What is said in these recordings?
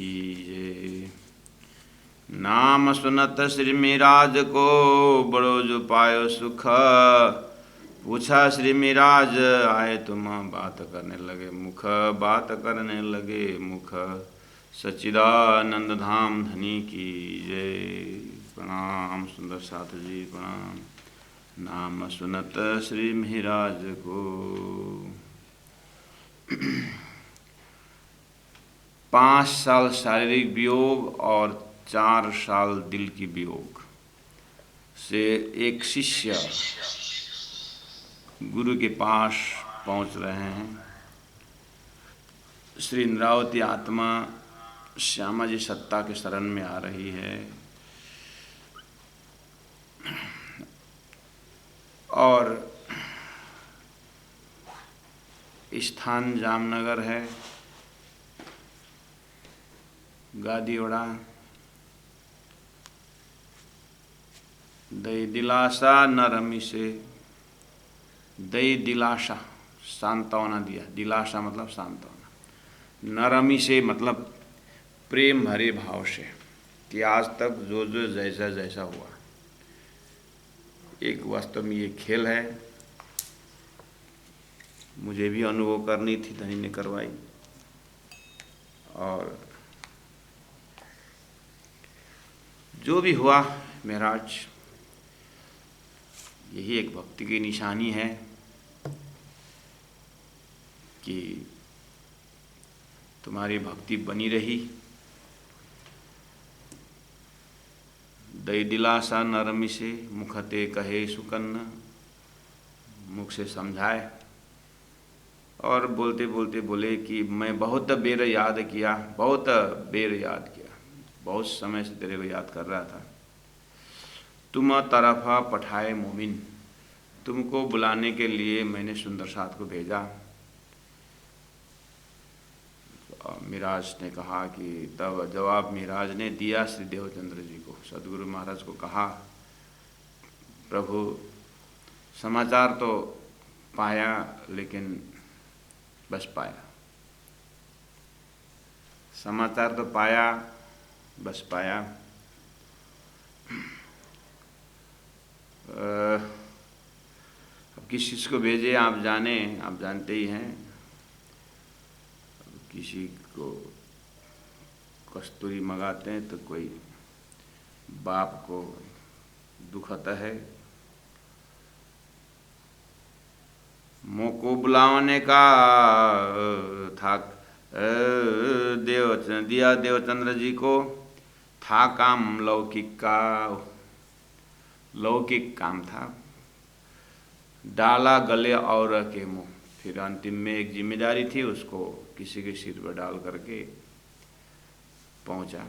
ये नाम सुनत श्री मिराज को बड़ो जो पायो सुख। पूछा श्री मिराज आए तुम बात करने लगे मुख। बात करने लगे मुख। सच्चिदानंद धाम धनी की जय। प्रणाम सुंदर साथ जी प्रणाम। नाम सुनत श्री मिराज को 5 साल शारीरिक वियोग और 4 साल दिल की वियोग से एक शिष्य गुरु के पास पहुंच रहे हैं। श्री इंद्रावती आत्मा श्यामा जी सत्ता के शरण में आ रही है और स्थान जामनगर है। गादीवाड़ा दई दिलासा न रमी से। दई दिलासा सांत्वना दिया। दिलासा मतलब सांत्वना। न रमी से मतलब प्रेम भरे भाव से कि आज तक जो जो जैसा जैसा हुआ। एक वास्तव में ये खेल है। मुझे भी अनुभव करनी थी, धनी ने करवाई। और जो भी हुआ महाराज, यही एक भक्ति की निशानी है कि तुम्हारी भक्ति बनी रही। दई दिलासा नरमी से मुखते कहे सुकन्न। मुख से समझाए और बोलते बोलते बोले कि मैं बहुत बेर याद किया, बहुत बेर याद किया, बहुत समय से तेरे को याद कर रहा था। तुम तरफा पठाए मोमिन, तुमको बुलाने के लिए मैंने सुंदर साथ को भेजा। मिराज ने कहा कि तब जवाब मिराज ने दिया श्री देवचंद्र जी को। सदगुरु महाराज को कहा, प्रभु समाचार तो पाया लेकिन बस पाया। समाचार तो पाया बस पाया। अब किस चीज़ को भेजे आप जाने, आप जानते ही हैं। किसी को कस्तूरी मंगाते हैं तो कोई बाप को दुख आता है। मुँह को बुलाने का था दिया देवचंद्र जी को। था काम लौकिक का, लौकिक काम था। डाला गले और के मुँह। फिर अंतिम में एक जिम्मेदारी थी, उसको किसी के सिर पर डाल करके पहुंचा।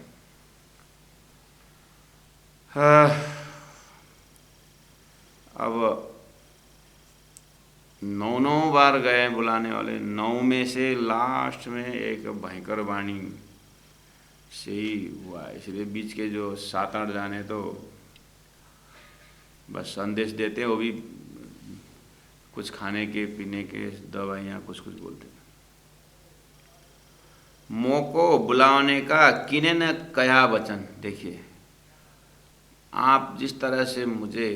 अब 9 बार गए बुलाने वाले। 9 में से लास्ट में एक भयंकर वाणी से ही हुआ। इसलिए बीच के जो 7-8 जाने तो बस संदेश देते, वो भी कुछ खाने के पीने के दवाइयाँ कुछ कुछ बोलते। मोह को बुलाने का किने न कया वचन। देखिए, आप जिस तरह से मुझे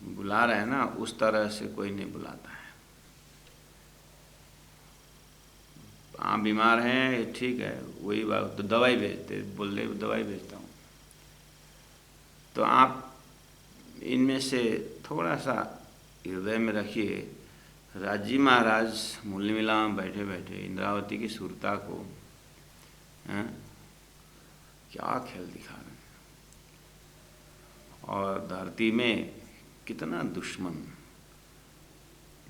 बुला रहे हैं ना, उस तरह से कोई नहीं बुलाता है। आप बीमार हैं, ठीक है, वही बात तो दवाई भेजते, बोल रहे दवाई भेजता हूँ। तो आप इनमें से थोड़ा सा हृदय में रखिए। राजी महाराज मूल्य मिला बैठे बैठे इंद्रावती की सुरता को क्या खेल दिखा रहे हैं। और धरती में कितना दुश्मन।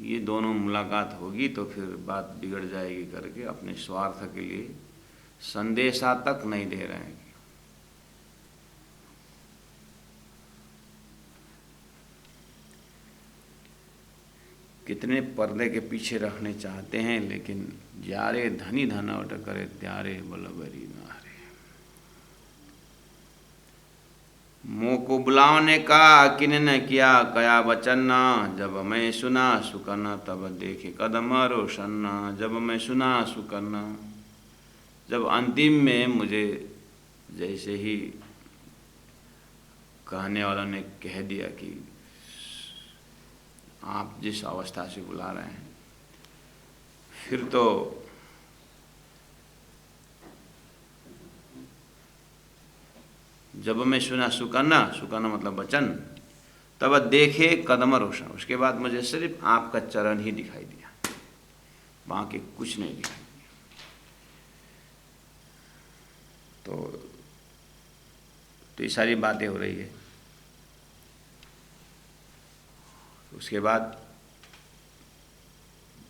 ये दोनों मुलाकात होगी तो फिर बात बिगड़ जाएगी करके अपने स्वार्थ के लिए संदेशा तक नहीं दे रहे हैं। कितने पर्दे के पीछे रखने चाहते हैं, लेकिन जारे धनी धनवट करे त्यारे बलबरी नारे। मुँह को बुलाने का किने न किया कया वचन। जब मैं सुना सुकन तब देखे कदम रोशन। जब मैं सुना सुकन, जब अंतिम में मुझे जैसे ही कहने वालों ने कह दिया कि आप जिस अवस्था से बुला रहे हैं, फिर तो जब मैं सुना सुकन्ना, सुकन्ना मतलब वचन, तब देखे कदम रोशन। उसके बाद मुझे सिर्फ आपका चरण ही दिखाई दिया, बाकी कुछ नहीं दिखाई दिया। तो ये सारी बातें हो रही है। उसके बाद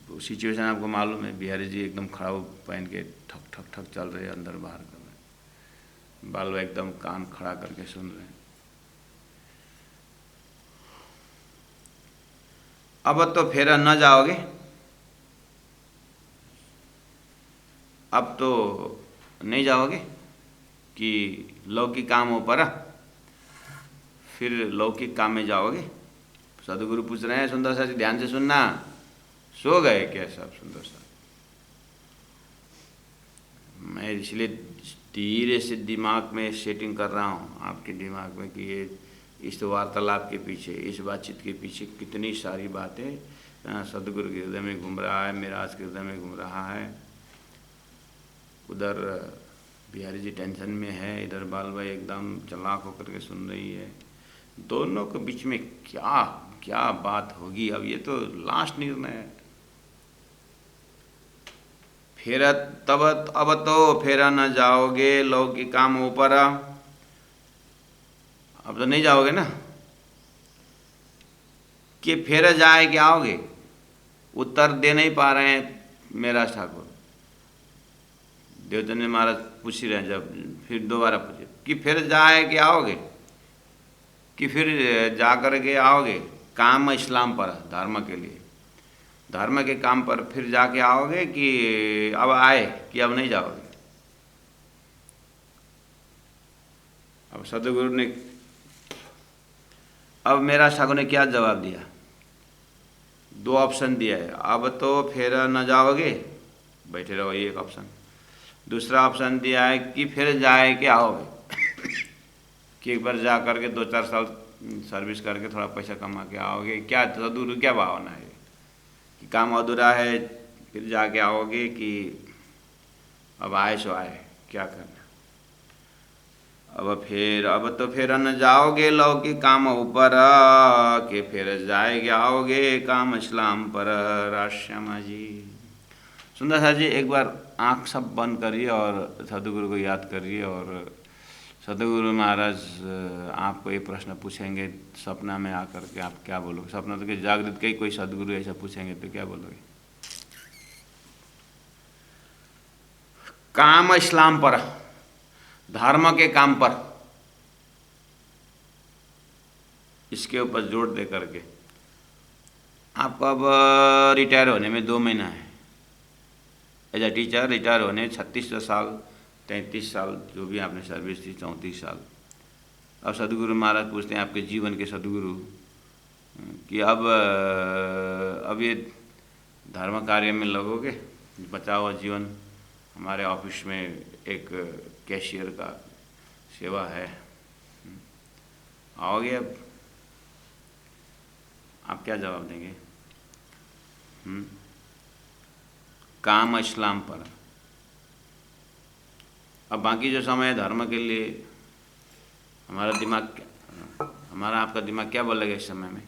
वो सिचुएशन आपको मालूम है, बिहारी जी एकदम खड़ा पहन के ठक ठक ठक चल रहे हैं, अंदर बाहर कर रहे हैं, बाल एकदम कान खड़ा करके सुन रहे हैं। अब तो फेरा न जाओगे, अब तो नहीं जाओगे कि लौकिक काम हो पड़ा, फिर लौकिक काम में जाओगे। सदगुरु पूछ रहे हैं, सुंदर सा जी ध्यान से सुनना, सो गए क्या सब? सुंदर सा, मैं इसलिए धीरे से दिमाग में सेटिंग कर रहा हूँ आपके दिमाग में कि ये इस वार्तालाप के पीछे, इस बातचीत के पीछे कितनी सारी बातें सदगुरु के हृदय में घूम रहा है, मेराज के हृदय में घूम रहा है। उधर बिहारी जी टेंशन में है, इधर बाल भाई एकदम चालाक होकर के सुन रही है। दोनों के बीच में क्या क्या बात होगी? अब ये तो लास्ट निर्णय है। फिर तब अब तो फेरा न जाओगे लौकिक काम ऊपर, अब तो नहीं जाओगे ना, कि फिर जाए कि आओगे? उत्तर दे नहीं पा रहे हैं मेरा ठाकुर। देवचंद महाराज पूछ ही रहे हैं, जब फिर दोबारा पूछे कि फिर जाए कि आओगे, कि फिर जा कर के आओगे काम इस्लाम पर, धर्म के लिए, धर्म के काम पर फिर जाके आओगे कि अब आए कि अब नहीं जाओगे? अब सदगुरु ने, अब मेरा ठाकुर ने क्या जवाब दिया? दो ऑप्शन दिया है। अब तो फिर न जाओगे, बैठे रहो, ये एक ऑप्शन। दूसरा ऑप्शन दिया है कि फिर जाए कि आओगे, कि एक बार जा करके 2-4 साल सर्विस करके थोड़ा पैसा कमा के आओगे। क्या सदगुरु क्या भावना है कि काम अधूरा है, फिर जाके आओगे कि अब आए सो आए, क्या करना? अब तो फिर न जाओगे लौकिक काम ऊपर, कि फिर जाएगे आओगे काम इस्लाम पर। राश्यामा जी, सुंदर सा जी, एक बार आंख सब बंद करिए और सदगुरु को याद करिए। और सदगुरु महाराज आपको एक प्रश्न पूछेंगे सपना में आकर के, आप क्या बोलोगे? सपना तो कि जागृत के कोई सदगुरु ऐसा पूछेंगे तो क्या बोलोगे? काम इस्लाम पर, धर्म के काम पर, इसके ऊपर जोर दे करके। आपको अब रिटायर होने में 2 महीना है। एज ए टीचर रिटायर होने 36 साल, 33 साल जो भी आपने सर्विस थी, 34 साल। अब सदगुरु महाराज पूछते हैं आपके जीवन के सदगुरु कि अब ये धर्म कार्य में लगोगे? बचा हुआ जीवन हमारे ऑफिस में एक कैशियर का सेवा है, आओगे? अब आप क्या जवाब देंगे? काम इस्लाम पर। अब बाकी जो समय है धर्म के लिए, हमारा दिमाग, हमारा आपका दिमाग क्या बोलेगा इस समय में?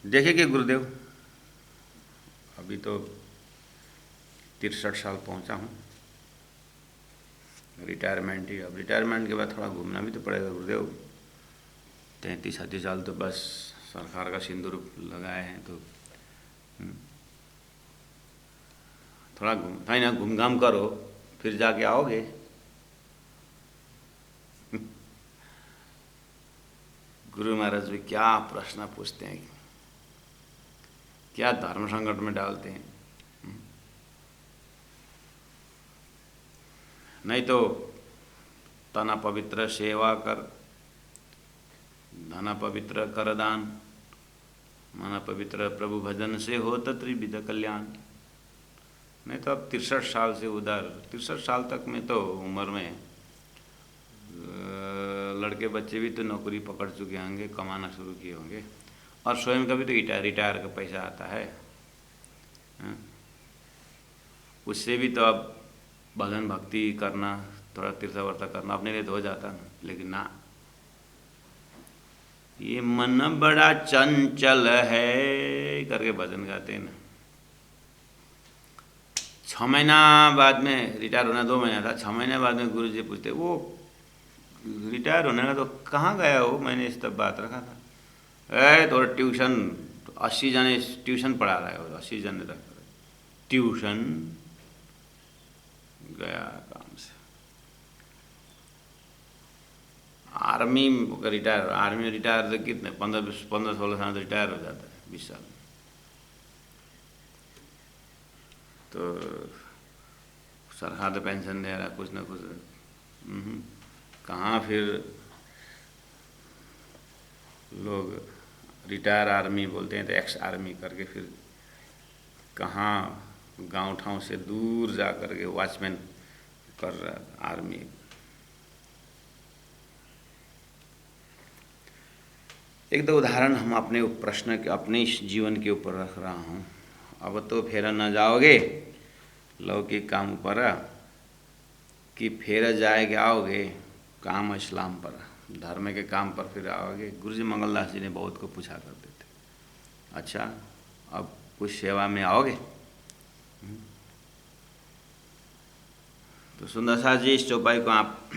देखे कि गुरुदेव, अभी तो 63 साल पहुंचा हूँ, रिटायरमेंट ही। अब रिटायरमेंट के बाद थोड़ा घूमना भी तो पड़ेगा गुरुदेव। 33-38 साल तो बस सरकार का सिंदूर लगाए हैं, तो थोड़ा घूम घाम करो, फिर जाके आओगे। गुरु महाराज भी क्या प्रश्न पूछते हैं, क्या धर्म संकट में डालते हैं। नहीं तो तना पवित्र सेवा कर, धना पवित्र कर दान, माना पवित्र प्रभु भजन से हो त्रिविध कल्याण। नहीं तो अब 63 साल से उधर 63 साल तक में तो उम्र में लड़के बच्चे भी तो नौकरी पकड़ चुके होंगे, कमाना शुरू किए होंगे, और स्वयं का भी तो रिटायर का पैसा आता है। उससे भी तो अब भजन भक्ति करना, थोड़ा तीर्थवर्ता करना अपने लिए तो हो जाता ना, लेकिन ना, ये मन बड़ा चंचल है करके भजन गाते हैं ना। 6 महीना बाद में रिटायर होना, 2 महीना था, 6 महीने बाद में गुरुजी पूछते वो रिटायर होने का तो कहाँ गया हो, मैंने इस तब बात रखा था, थोड़ा ट्यूशन, 80 जने ट्यूशन पढ़ा रहा है, 80 जने रख ट्यूशन गया काम से। आर्मी रिटायर, आर्मी में रिटायर तो कितने 15-16 साल तो रिटायर हो जाता है, 20 साल। तो सरकार तो पेंशन दे रहा, कुछ ना कुछ, कहाँ फिर लोग रिटायर आर्मी बोलते हैं तो एक्स आर्मी करके फिर कहाँ गांव ठाव से दूर जा कर के वॉचमैन कर रहा आर्मी। एक दो उदाहरण हम अपने प्रश्न के, अपने इस जीवन के ऊपर रख रहा हूँ। अब तो फेर न जाओगे लौकिक काम पर, कि फेर जाएगे आओगे काम इस्लाम पर, धर्म के काम पर फिर आओगे। गुरुजी मंगलदास जी ने बहुत को पूछा करते थे, अच्छा अब कुछ सेवा में आओगे? तो सुंदरसा जी इस चौपाई को आप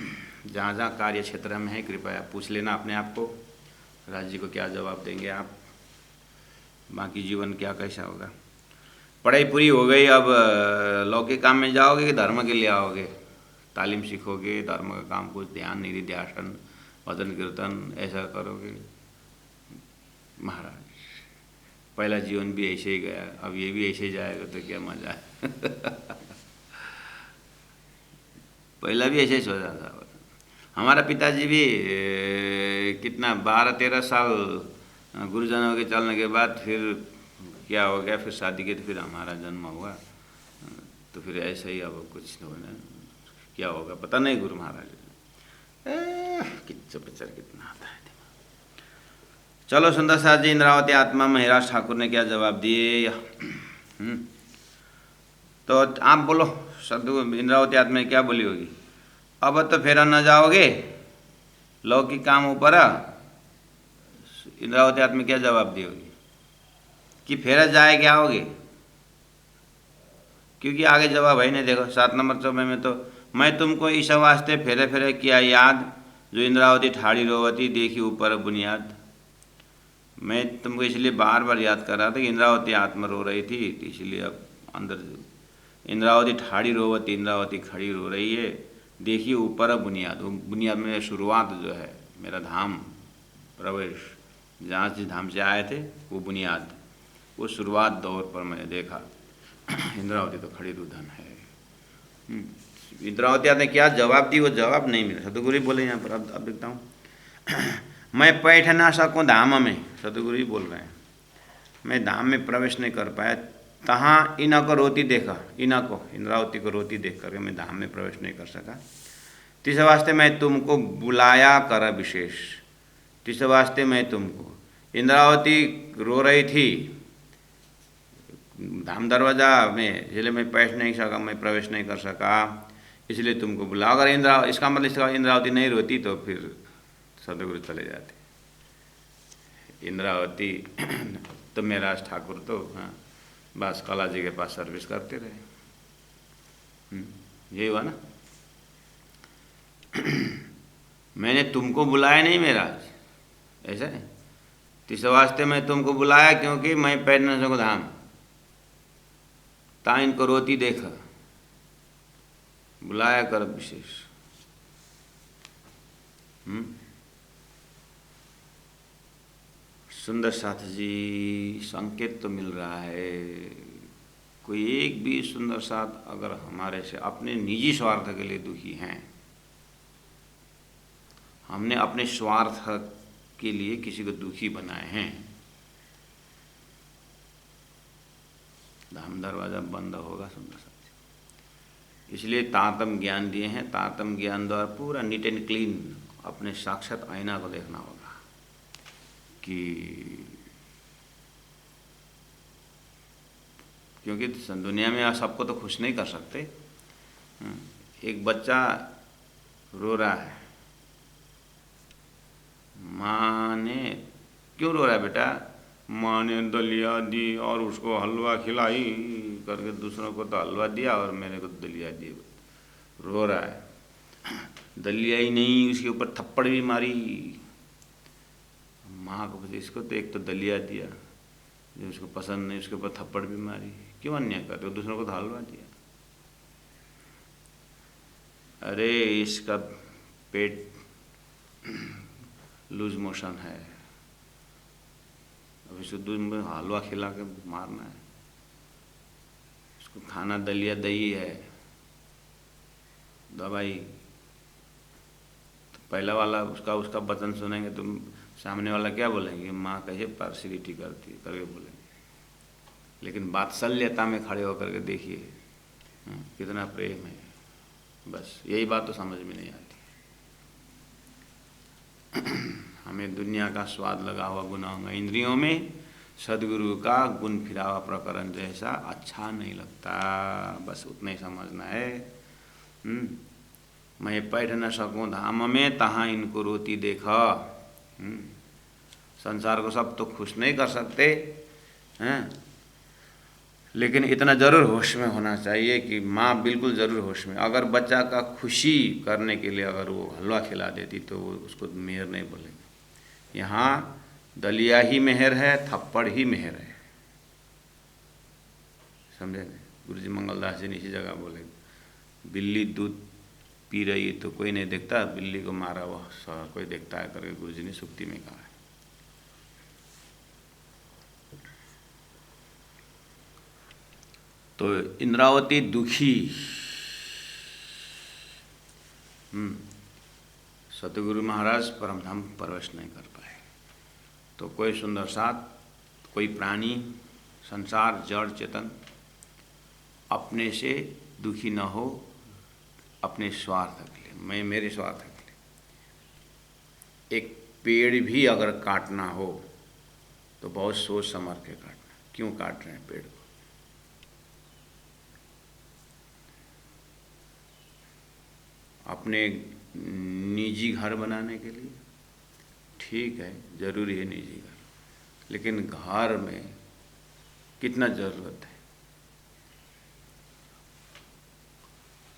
जहाँ जहाँ कार्य क्षेत्र में है कृपया पूछ लेना अपने आप को, राज जी को क्या जवाब देंगे आप, बाकी जीवन क्या कैसा होगा। पढ़ाई पूरी हो गई, अब लौकिक काम में जाओगे कि धर्म के लिए आओगे? तालीम सीखोगे, धर्म का काम, कुछ ध्यान निधि ध्यान भजन कीर्तन ऐसा करोगे? महाराज पहला जीवन भी ऐसे ही गया, अब ये भी ऐसे ही जाएगा तो क्या मजा है। पहला भी ऐसे ही सोचा था। हमारा पिताजी भी कितना 12-13 साल गुरुजनों के चलने के बाद फिर क्या हो गया, फिर शादी के तो फिर हमारा जन्म हुआ, तो फिर ऐसा ही अब कुछ होना क्या होगा पता नहीं। गुरु महाराज कितना आता है। चलो सुंदर साथ जी, इंद्रावती आत्मा में हिराज ठाकुर ने क्या जवाब दिए? तो आप बोलो, सदगुरु इंद्रावती आत्मा में क्या बोली होगी? अब तो फेर न जाओगे लौकिक काम ऊपर, इंद्रावती आत्मा में क्या जवाब दी होगी? कि फेर जाए क्या आओगे? क्योंकि आगे जवाब है नहीं। देखो 7 नंबर चौबे में तो, मैं तुमको इस वास्ते फेरे फेरे किया याद, जो इंद्रावती ठाड़ी रोवती देखी ऊपर बुनियाद। मैं तुमको इसलिए बार बार याद कर रहा था कि इंद्रावती आत्मा रो रही थी, इसलिए अब अंदर इंद्रावती ठाड़ी रोवती, इंद्रावती खड़ी रो रही है, देखिए ऊपर बुनियाद। वो बुनियाद में शुरुआत जो है, मेरा धाम प्रवेश, जहाँ जिस धाम से आए थे वो बुनियाद, वो शुरुआत दौर पर मैंने देखा। इंद्रावती तो खड़ी रुदन है। इंद्रावती ने क्या जवाब दी, वो जवाब नहीं मिला। सतगुरु बोले यहाँ पर, अब देखता हूँ, मैं बैठ ना सकूँ धाम में, सतगुरु ही बोल रहे हैं, मैं धाम में प्रवेश नहीं कर पाया, तहाँ इनको रोती देखा, इनको इंद्रावती को रोती देख करके मैं धाम में प्रवेश नहीं कर सका। तिस वास्ते मैं तुमको बुलाया कर विशेष, तिस वास्ते मैं तुमको, इंद्रावती रो रही थी धाम दरवाजा में, इसलिए मैं बैठ नहीं सका, मैं प्रवेश नहीं कर सका, इसलिए तुमको बुला। अगर इसका मतलब इंद्रावती नहीं रोती तो फिर सतगुरु चले जाते। इंद्रावती तो मेरा ठाकुर तो हाँ बस कला जी के पास सर्विस करते रहे, यही हुआ ना। मैंने तुमको बुलाया नहीं महाराज, ऐसा है। तिस वास्ते मैं तुमको बुलाया क्योंकि मैं पैर न सकूँ धाम, ता इनको रोती देखा, बुलाया कर विशेष। सुंदर साथ जी, संकेत तो मिल रहा है, कोई एक भी सुंदर साथ अगर हमारे से अपने निजी स्वार्थ के लिए दुखी हैं, हमने अपने स्वार्थ के लिए किसी को दुखी बनाए हैं, धाम दरवाज़ा बंद होगा सुंदर सा। इसलिए तारतम ज्ञान दिए हैं। तारतम ज्ञान द्वारा पूरा नीट एंड क्लीन अपने साक्षात आईना को देखना होगा कि क्योंकि दुनिया में आप सबको तो खुश नहीं कर सकते। एक बच्चा रो रहा है, माँ ने क्यों रो रहा है बेटा? माँ ने दलिया दी और उसको हलवा खिलाई करके, दूसरों को तो हलवा दिया और मेरे को दलिया दी। रो रहा है, दलिया ही नहीं उसके ऊपर थप्पड़ भी मारी। माँ को बोले इसको तो एक तो दलिया दिया, जो उसको पसंद नहीं उसके ऊपर थप्पड़ भी मारी, क्यों अन्याय करते हो? दूसरों को तो हलवा दिया। अरे इसका पेट लूज मोशन है, अब इसको दूध में हलवा खिला के मारना है, उसको खाना दलिया दही है, दवाई। तो पहला वाला उसका वचन सुनेंगे तो सामने वाला क्या बोलेंगे? माँ कैसे पार्शियलिटी करती करके बोलेंगे। लेकिन वात्सल्यता में खड़े होकर के देखिए कितना प्रेम है। बस यही बात तो समझ में नहीं आती। हमें दुनिया का स्वाद लगा हुआ गुनाहों इंद्रियों में सदगुरु का गुण फिरावा प्रकरण जैसा अच्छा नहीं लगता। बस उतना ही समझना है। मैं बैठ न सकूं धाम में तहाँ इनको रोती देखा। संसार को सब तो खुश नहीं कर सकते हैं, लेकिन इतना ज़रूर होश में होना चाहिए कि माँ बिल्कुल ज़रूर होश में। अगर बच्चा का खुशी करने के लिए अगर वो हलवा खिला देती तो वो उसको मेहर नहीं बोलेंगे। यहाँ दलिया ही मेहर है, थप्पड़ ही मेहर है। समझे? गुरु जी मंगलदास जी ने इसी जगह बोले, बिल्ली दूध पी रही तो कोई नहीं देखता, बिल्ली को मारा हुआ कोई देखता है करके गुरु जी ने सुक्ति में कहा है। तो इंद्रावती दुखी, सतगुरु महाराज परमधाम प्रवेश नहीं कर पाए। तो कोई सुंदर साथ, कोई प्राणी, संसार जड़ चेतन अपने से दुखी न हो, अपने स्वार्थ के लिए, मैं मेरे स्वार्थ के लिए। एक पेड़ भी अगर काटना हो तो बहुत सोच समझ के काटना। क्यों काट रहे हैं पेड़ को? अपने निजी घर बनाने के लिए ठीक है, जरूरी है निजी घर, लेकिन घर में कितना ज़रूरत है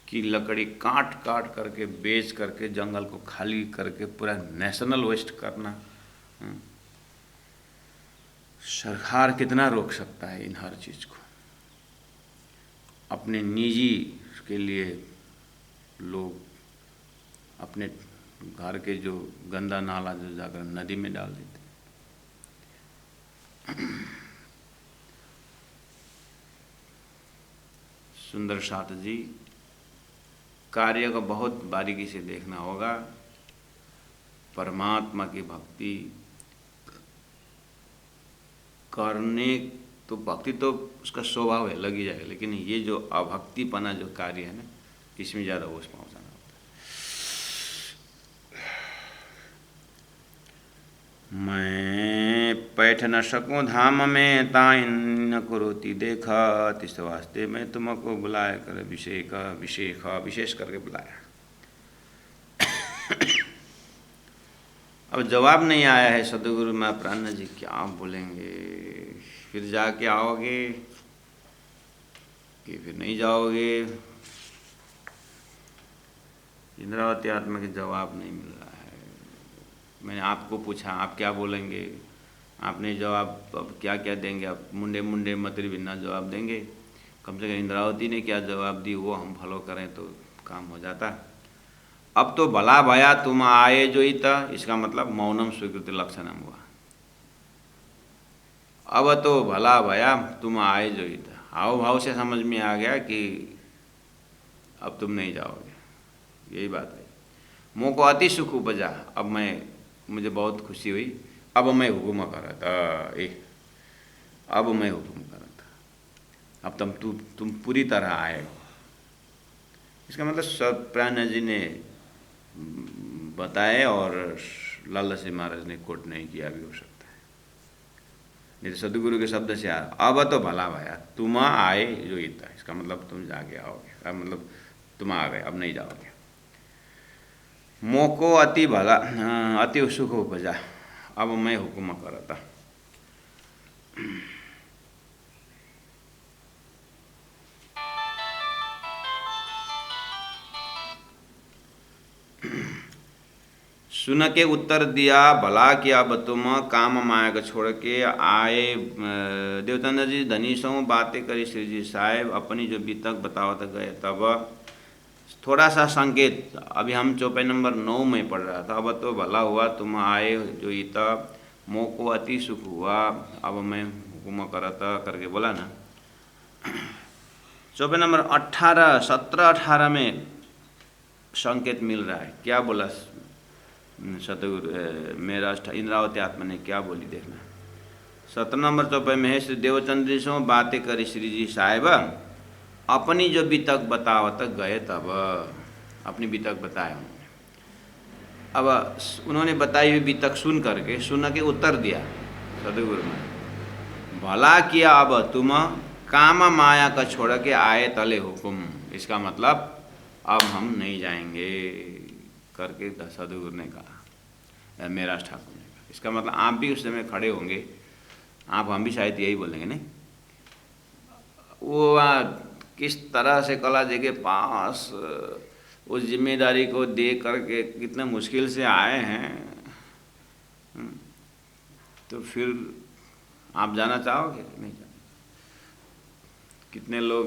कि लकड़ी काट काट करके बेच करके जंगल को खाली करके पूरा नेशनल वेस्ट करना। सरकार कितना रोक सकता है इन हर चीज़ को? अपने निजी के लिए लोग अपने घर के जो गंदा नाला जो जाकर नदी में डाल देते। सुंदर साथ जी, कार्य को बहुत बारीकी से देखना होगा। परमात्मा की भक्ति करने तो भक्ति तो उसका स्वभाव है, लगी जाएगा, लेकिन ये जो अभक्तिपना जो कार्य है ना, इसमें ज़्यादा होश पहुँचाना होता है। मैं बैठ न सकूं धाम में ताइन न करोती देखा, इस वास्ते मैं तुमको बुलाया कर विशेष करके बुलाया। अब जवाब नहीं आया है सदगुरु महाप्राण जी, क्या बोलेंगे? फिर जाके आओगे कि फिर नहीं जाओगे? इंद्रावती आत्मा के जवाब नहीं मिल रहा है। मैंने आपको पूछा आप क्या बोलेंगे, आपने जवाब अब क्या क्या देंगे? आप मुंडे मुंडे मतरी भिन्ना जवाब देंगे। कम से कम इंद्रावती ने क्या जवाब दी वो हम फॉलो करें तो काम हो जाता। अब तो भला भया तुम आए जो था, इसका मतलब मौनम स्वीकृति लक्षणम हुआ। अब तो भला भया तुम आए जो था, हाव भाव से समझ में आ गया कि अब तुम नहीं जाओगे, यही बात है। मुँह को अति सुख उपजा, अब मुझे बहुत खुशी हुई, अब मैं हुक्म कर रहा था, अब मैं हुक्म कर रहा था। अब तुम पूरी तरह आए हो। इसका मतलब सत्यनारायण जी ने बताए और लाला श्री महाराज ने कोट नहीं किया भी हो सकता है। नहीं तो सदगुरु के शब्द से अब तो भला भया तुम आए जो इतना, इसका मतलब तुम जाके आओगे, अब मतलब तुम आ गए, अब नहीं जाओगे। मोको अति भला अति सुख उपजा, अब मैं हुकुम करता। सुन के उत्तर दिया भला किया अब तुम काम माया को छोड़ के आए। देवचंद्र जी धनी सो बातें करी श्री जी साहेब, अपनी जो बीतक बतावत गए तब थोड़ा सा संकेत। अभी हम चौपाई नंबर 9 में पढ़ रहा था। अब तो भला हुआ तुम आए जो इता, मोको अति सुख हुआ, अब मैं हुकुम करता करके बोला ना। चौपाई नंबर 18, 17, 18 में संकेत मिल रहा है। क्या बोला सतगुरु मेरा इंद्रावती आत्मा ने, क्या बोली देखना। 17 नंबर चौपाई में है, श्री देवचंद्र जी से बातें करी श्री जी साहेब, अपनी जो बीतक बतावत गए तब, अपनी बीतक बताया उन्होंने। अब उन्होंने बताई हुई बीतक सुन करके, सुन के उत्तर दिया सदगुरु ने, भला किया अब तुम काम माया का छोड़ के आए तले हुकुम। इसका मतलब अब हम नहीं जाएंगे करके सदगुरु ने कहा, मेरा ठाकुर ने कहा। इसका मतलब आप भी उस समय खड़े होंगे, आप हम भी शायद यही बोलेंगे नहीं। वो किस तरह से कला जी के पास उस जिम्मेदारी को दे करके कितना मुश्किल से आए हैं, तो फिर आप जाना चाहोगे नहीं जाना? कितने लोग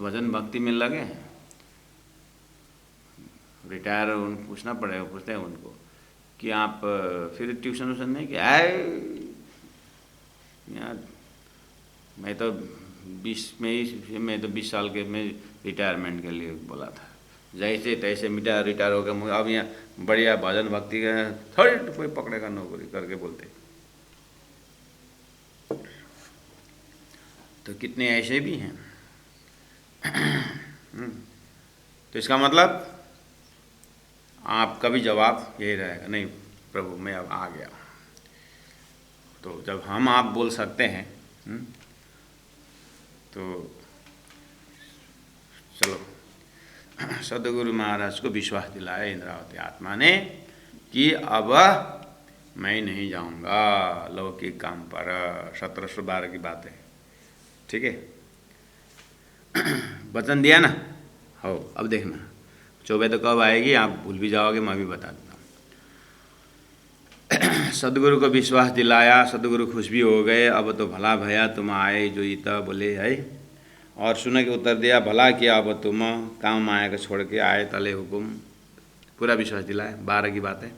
भजन भक्ति में लगे हैं, रिटायर पूछना पड़ेगा, पूछते हैं उनको कि आप फिर ट्यूशन व्यूशन नहीं किया है? यार मैं तो 20 साल के में रिटायरमेंट के लिए बोला था, जैसे तैसे रिटायर हो गया, अब यहाँ बढ़िया भजन भक्ति का थर्ड कोई पकड़ेगा नौकरी करके बोलते। तो कितने ऐसे भी हैं। तो इसका मतलब आपका भी जवाब यही रहेगा, नहीं प्रभु मैं अब आ गया। तो जब हम आप बोल सकते हैं तो चलो, सदगुरु महाराज को विश्वास दिलाया इंद्रावती आत्मा ने कि अब मैं नहीं जाऊंगा लौकिक काम पर। 1712 की बात है, ठीक है। वचन दिया ना, हो अब देखना चौबे तो कब आएगी आप भूल भी जाओगे, मैं भी बता देता हूँ। सदगुरु को विश्वास दिलाया, सदगुरु खुश भी हो गए। अब तो भला भया तुम आए जो इता बोले है, और सुन के उत्तर दिया भला किया अब तुम काम माया को छोड़ के आए तले हुकुम। पूरा विश्वास दिलाया। 12 की बात है।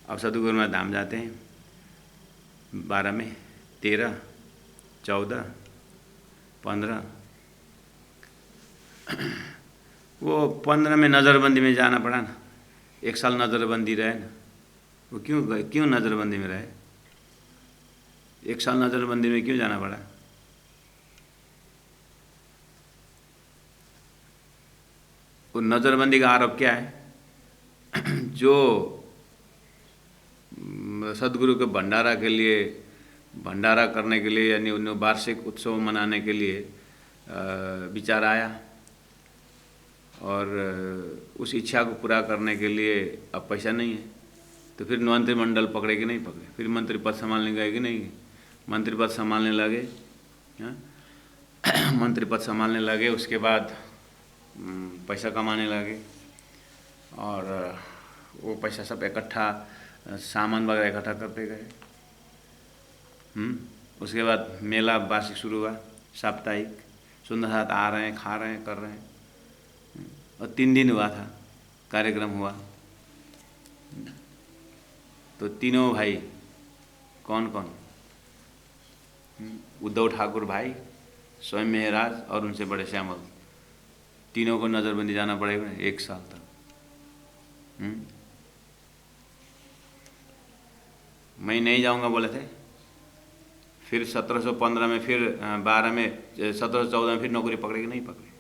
अब सदगुरु में धाम जाते हैं। 12 में 13, 14, 15, वो 15 में नज़रबंदी में जाना पड़ा ना। 1 साल नज़रबंदी रहे ना। वो क्यों नज़रबंदी में रहे? 1 साल नज़रबंदी में क्यों जाना पड़ा? वो नज़रबंदी का आरोप क्या है? जो सदगुरु के भंडारा के लिए, भंडारा करने के लिए, यानी उन्हें वार्षिक उत्सव मनाने के लिए विचार आया, और उस इच्छा को पूरा करने के लिए अब पैसा नहीं है, तो फिर मंत्रिमंडल पकड़े कि नहीं पकड़े? फिर मंत्री पद संभालने गए कि नहीं? मंत्री पद संभालने लगे, मंत्री पद संभालने लगे। उसके बाद पैसा कमाने लगे, और वो पैसा सब इकट्ठा, सामान वगैरह इकट्ठा करते गए। उसके बाद मेला वार्षिक शुरू हुआ, साप्ताहिक। सुंदर साथ आ रहे हैं, खा रहे हैं, कर रहे हैं, और 3 दिन हुआ था, कार्यक्रम हुआ। तो तीनों भाई कौन कौन? उद्धव ठाकुर भाई, स्वयं मेहराज और उनसे बड़े श्यामल, तीनों को नज़रबंदी जाना पड़ेगा 1 साल तक। मैं नहीं जाऊंगा बोले थे, फिर 1715 में, फिर 12 में, 1714 में फिर नौकरी पकड़े कि नहीं पकड़े?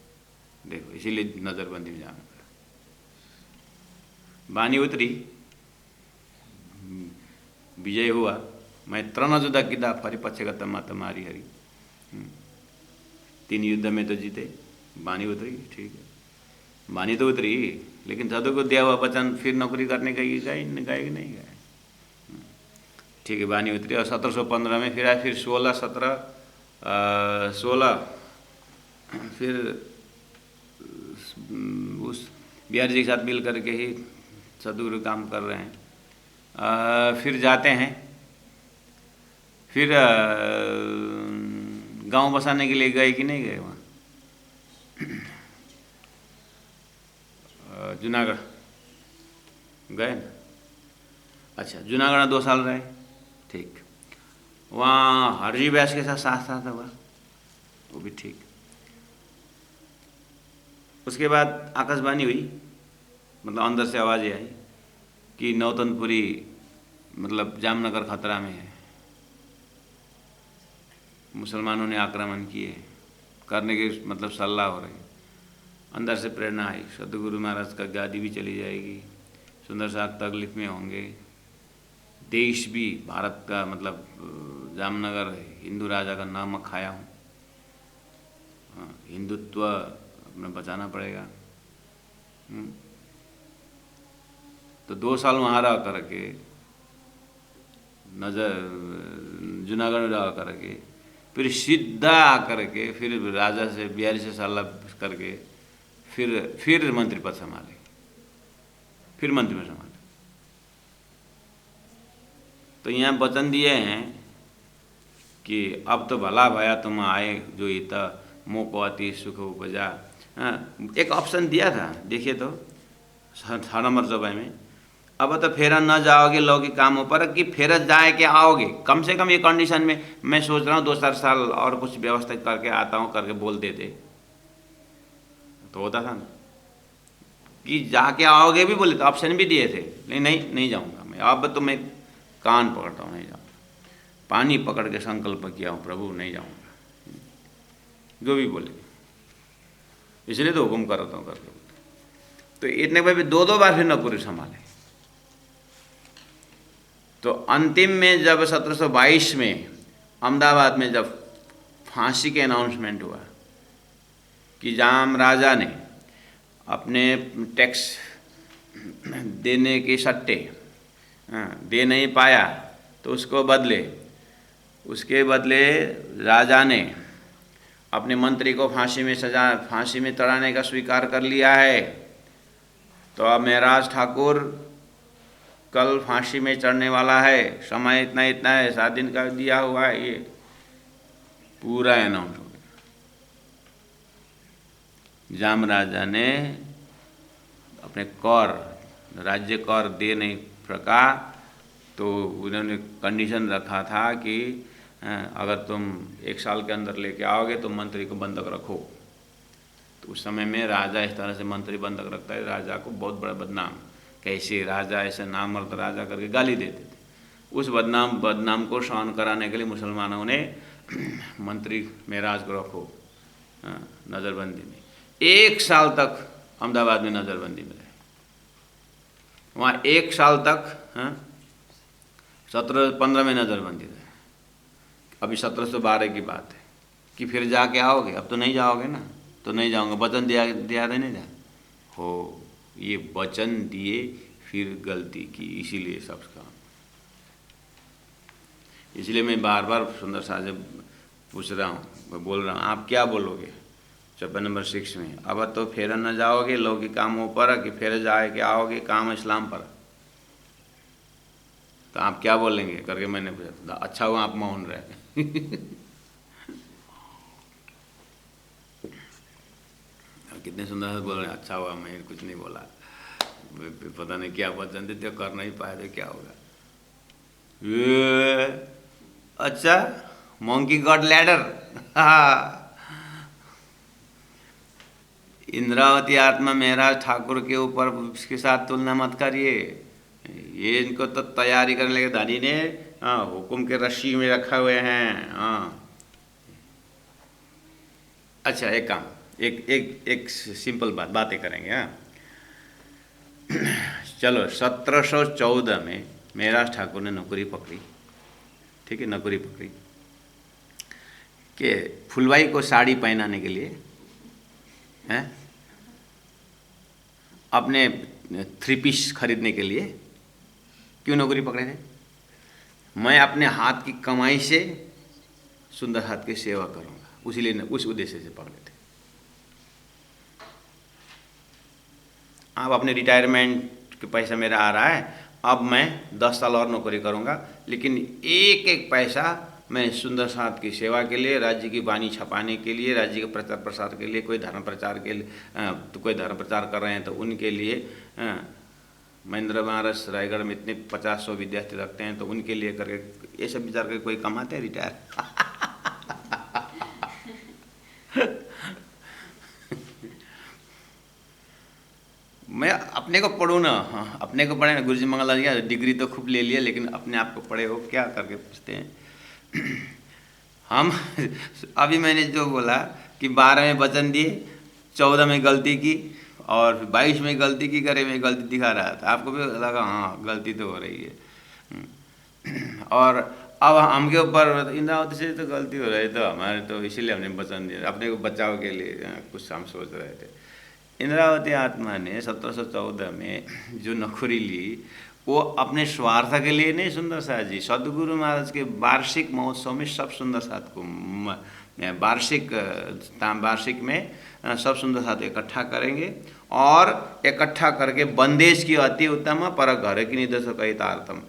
देखो, इसीलिए नज़रबंदी में जाना पड़ा। बानी उतरी, विजय हुआ, मैं 3 जुद्ध किया, फरी पछे गता माता मारी हरी। 3 युद्ध में तो जीते, बानी उतरी, ठीक है, बानी तो उतरी, लेकिन साधु को दिया हुआ वचन फिर नौकरी करने गए कि नहीं गए। ठीक है, बानी उतरी और 1715 में फिर आए, फिर 16, 16 फिर उस बिहारी जी के साथ मिल करके ही सदगुरु काम कर रहे हैं। फिर जाते हैं, फिर गांव बसाने के लिए गए कि नहीं गए वहाँ? जूनागढ़ गए ना? अच्छा, जूनागढ़ में 2 साल रहे, ठीक। वहाँ हरजी व्यास के साथ था वह, वो भी ठीक। उसके बाद आकाशवाणी हुई, मतलब अंदर से आवाज़ आई कि नौतनपुरी मतलब जामनगर खतरा में है, मुसलमानों ने आक्रमण किए, करने की मतलब सलाह हो रही। अंदर से प्रेरणा आई, सदगुरु महाराज का गादी भी चली जाएगी, सुंदर साहब तकलीफ में होंगे, देश भी भारत का मतलब जामनगर हिंदू राजा का नाम खाया हूँ, हिंदुत्व अपना बचाना पड़ेगा। तो 2 साल वहाँ रह करके, जूनागढ़ में रह करके, फिर सीधा आकर के फिर राजा से, बिहारी से सलाह करके फिर मंत्री पद संभाले, फिर मंत्री पद संभाले। तो यहाँ वचन दिए हैं कि अब तो भला भया तुम आए जो इत मोको अति सुख उपजा। एक ऑप्शन दिया था, देखिए तो 6 नंबर सभा में, अब तो फेरा न जाओगे लौकिक कामों पर कि फेर जाए के आओगे, कम से कम ये कंडीशन में मैं सोच रहा हूँ 2-4 साल और कुछ व्यवस्था करके आता हूँ करके बोल देते तो होता था ना, कि जाके आओगे भी बोले, तो ऑप्शन भी दिए थे, लेकिन नहीं जाऊँगा मैं, अब तो मैं कान पकड़ता हूँ, नहीं जाऊँगा, पानी पकड़ के संकल्प किया हूँ प्रभु नहीं जाऊँगा, जो भी बोले, इसलिए तो हुक्म करता हूँ करके। तो इतने पर भी 2 बार फिर नौकरी संभाले। तो अंतिम में जब 1722 में अहमदाबाद में जब फांसी के अनाउंसमेंट हुआ कि जाम राजा ने अपने टैक्स देने के सट्टे दे नहीं पाया, तो उसके बदले राजा ने अपने मंत्री को फांसी में चढ़ाने का स्वीकार कर लिया है। तो अब महराज ठाकुर कल फांसी में चढ़ने वाला है, समय इतना है, 7 दिन का दिया हुआ है, ये पूरा अनाउंस हो गया। जाम राजा ने अपने राज्य कर दे नहीं सका, तो उन्होंने कंडीशन रखा था कि अगर तुम 1 साल के अंदर लेके आओगे तो मंत्री को बंधक रखो। तो उस समय में राजा इस तरह से मंत्री बंधक रखता है, राजा को बहुत बड़ा बदनाम, कैसे राजा ऐसे नामर्द राजा करके गाली देते थे। उस बदनाम को सहन कराने के लिए मुसलमानों ने मंत्री महराज को रखो नज़रबंदी में। 1 साल तक अहमदाबाद में नज़रबंदी में रहे, वहाँ 1 साल तक 1715 में नज़रबंदी रहे। अभी 1712 की बात है कि फिर जाके आओगे, अब तो नहीं जाओगे ना, तो नहीं जाऊँगा, वचन दिया नहीं जा हो, ये वचन दिए फिर गलती की, इसीलिए सब काम। इसलिए मैं बार बार सुंदर साहब से पूछ रहा हूँ, मैं बोल रहा हूँ, आप क्या बोलोगे 54 नंबर 6 में, अब तो फेर न जाओगे लौकिक कामों पर कि फिर जाए के आओगे काम इस्लाम पर, तो आप क्या बोलेंगे करके मैंने पूछा। अच्छा हुआ आप मौन रहे। कितने सुंदर से बोल रहे हैं, अच्छा हुआ मैं कुछ नहीं बोला, पता नहीं क्या वचन देते, कर नहीं पाए तो क्या होगा। अच्छा, मोंकी गॉड लैडर। इंद्रावती आत्मा महराज ठाकुर के ऊपर इसके साथ तुलना मत करिए, ये इनको तो तैयारी करने लगे, धनी ने हाँ, हुक्म के रस्सी में रखे हुए हैं। हाँ, अच्छा एक काम, एक सिंपल बातें करेंगे। हाँ, चलो 1714 में महराज ठाकुर ने नौकरी पकड़ी, ठीक है, नौकरी पकड़ी कि फुलबाई को साड़ी पहनाने के लिए हैं, अपने 3 पीस खरीदने के लिए क्यों नौकरी पकड़े थे? मैं अपने हाथ की कमाई से सुंदर हाथ की सेवा करूंगा, उसीलिए उस उद्देश्य से पकड़े थे। अब अपने रिटायरमेंट के पैसा मेरा आ रहा है, अब मैं 10 साल और नौकरी करूंगा, लेकिन एक एक पैसा मैं सुंदर साथ की सेवा के लिए, राज्य की वाणी छपाने के लिए, राज्य के प्रचार प्रसार के लिए, कोई धर्म प्रचार के लिए, तो कोई धर्म प्रचार कर रहे हैं तो उनके लिए, महेंद्र बनारस रायगढ़ में इतने 50-100 विद्यार्थी रखते हैं तो उनके लिए करके, ये सब विचार करके कोई कमाते हैं रिटायर? मैं अपने को पढ़ूँ ना, हाँ, अपने को पढ़े ना, गुरुजी मंगल जी डिग्री तो खूब ले लिया, लेकिन अपने आप को पढ़े हो क्या करके पूछते हैं। हम अभी मैंने जो बोला कि 12 में वचन दिए, 14 में गलती की और 22 में गलती की, करे में गलती दिखा रहा था, आपको भी लगा हाँ गलती तो हो रही है। और अब हमके ऊपर इंद्रावती से तो गलती हो रही, तो हमारे तो इसीलिए हमने वचन दिया, अपने को बचाव के लिए कुछ हम सोच रहे थे। इंद्रावती आत्मा ने 1714 में जो नौकरी ली वो अपने स्वार्थ के लिए नहीं, सुंदर साथ जी सदगुरु महाराज के वार्षिक महोत्सव में सब सुंदर साथ को वार्षिक में सब सुंदर साथ इकट्ठा करेंगे और इकट्ठा करके बंदेज की अति उत्तम पर घर की निदर्शक तारतम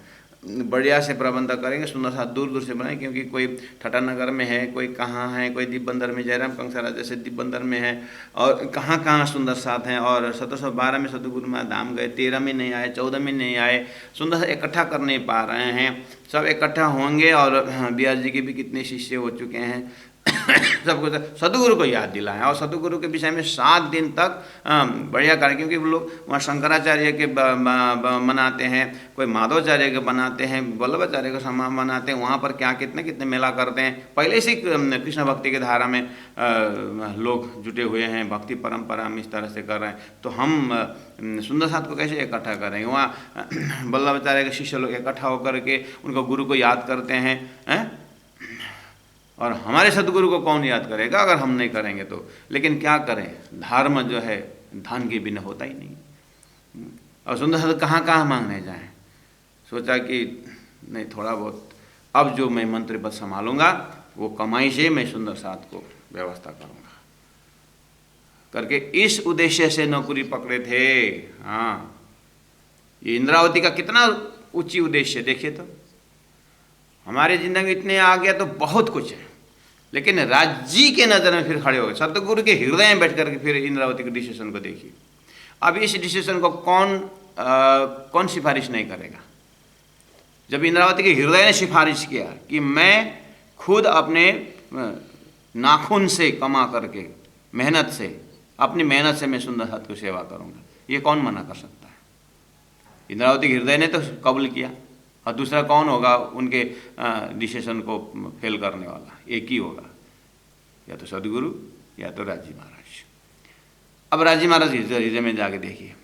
बढ़िया से प्रबंध करेंगे, सुंदर साथ दूर दूर से बनाएं, क्योंकि कोई ठटानगर में है, कोई कहाँ है, कोई दीप बंदर में, जयराम कंसारा जैसे दीप बंदर में है, और कहाँ कहाँ सुंदर साथ हैं। और 1712 में सतगुरु महाराज धाम गए, 13 में नहीं आए, 14 में नहीं आए, सुंदर साथ इकट्ठा कर नहीं पा रहे हैं, सब इकट्ठा होंगे। और बिहार जी के भी कितने शिष्य हो चुके हैं, सबको सतगुरु को याद दिलाएं और सतगुरु के विषय में 7 दिन तक बढ़िया करें, क्योंकि वो लोग वहाँ शंकराचार्य के मनाते हैं, कोई माधवाचार्य के बनाते हैं, वल्लभाचार्य का सम्मान मनाते हैं, वहाँ पर क्या कितने कितने मेला करते हैं। पहले से कृष्ण भक्ति के धारा में लोग जुटे हुए हैं, भक्ति परंपरा हम इस तरह से कर रहे हैं, तो हम सुंदर साथ को कैसे इकट्ठा करेंगे? वहाँ वल्लभाचार्य के शिष्य लोग इकट्ठा होकर के उनको गुरु को याद करते हैं, और हमारे सदगुरु को कौन याद करेगा अगर हम नहीं करेंगे तो? लेकिन क्या करें, धर्म जो है धन के बिना होता ही नहीं। और सुंदर साथ कहाँ कहाँ मांगने जाएं, सोचा कि नहीं थोड़ा बहुत अब जो मैं मंत्री पद संभालूंगा वो कमाई से मैं सुंदर साथ को व्यवस्था करूंगा करके इस उद्देश्य से नौकरी पकड़े थे। हाँ, ये इंद्रावती का कितना ऊंची उद्देश्य देखिए तो। हमारे जिंदगी इतने आ गया तो बहुत कुछ है, लेकिन राज्य के नज़र में फिर खड़े हो गए, सतगुरु के हृदय में बैठ करके फिर इंद्रावती के डिसीजन को देखिए। अब इस डिसीजन को कौन सिफारिश नहीं करेगा? जब इंद्रावती के हृदय ने सिफारिश किया कि मैं खुद अपने नाखून से कमा करके मेहनत से, अपनी मेहनत से मैं सुंदर साथ को सेवा करूंगा, ये कौन मना कर सकता है? इंद्रावती के हृदय ने तो कबूल किया, और दूसरा कौन होगा उनके डिसीजन को फेल करने वाला? एक ही होगा, या तो सदगुरु या तो राजी महाराज। अब राजी महाराज हृदय में जाके देखिए,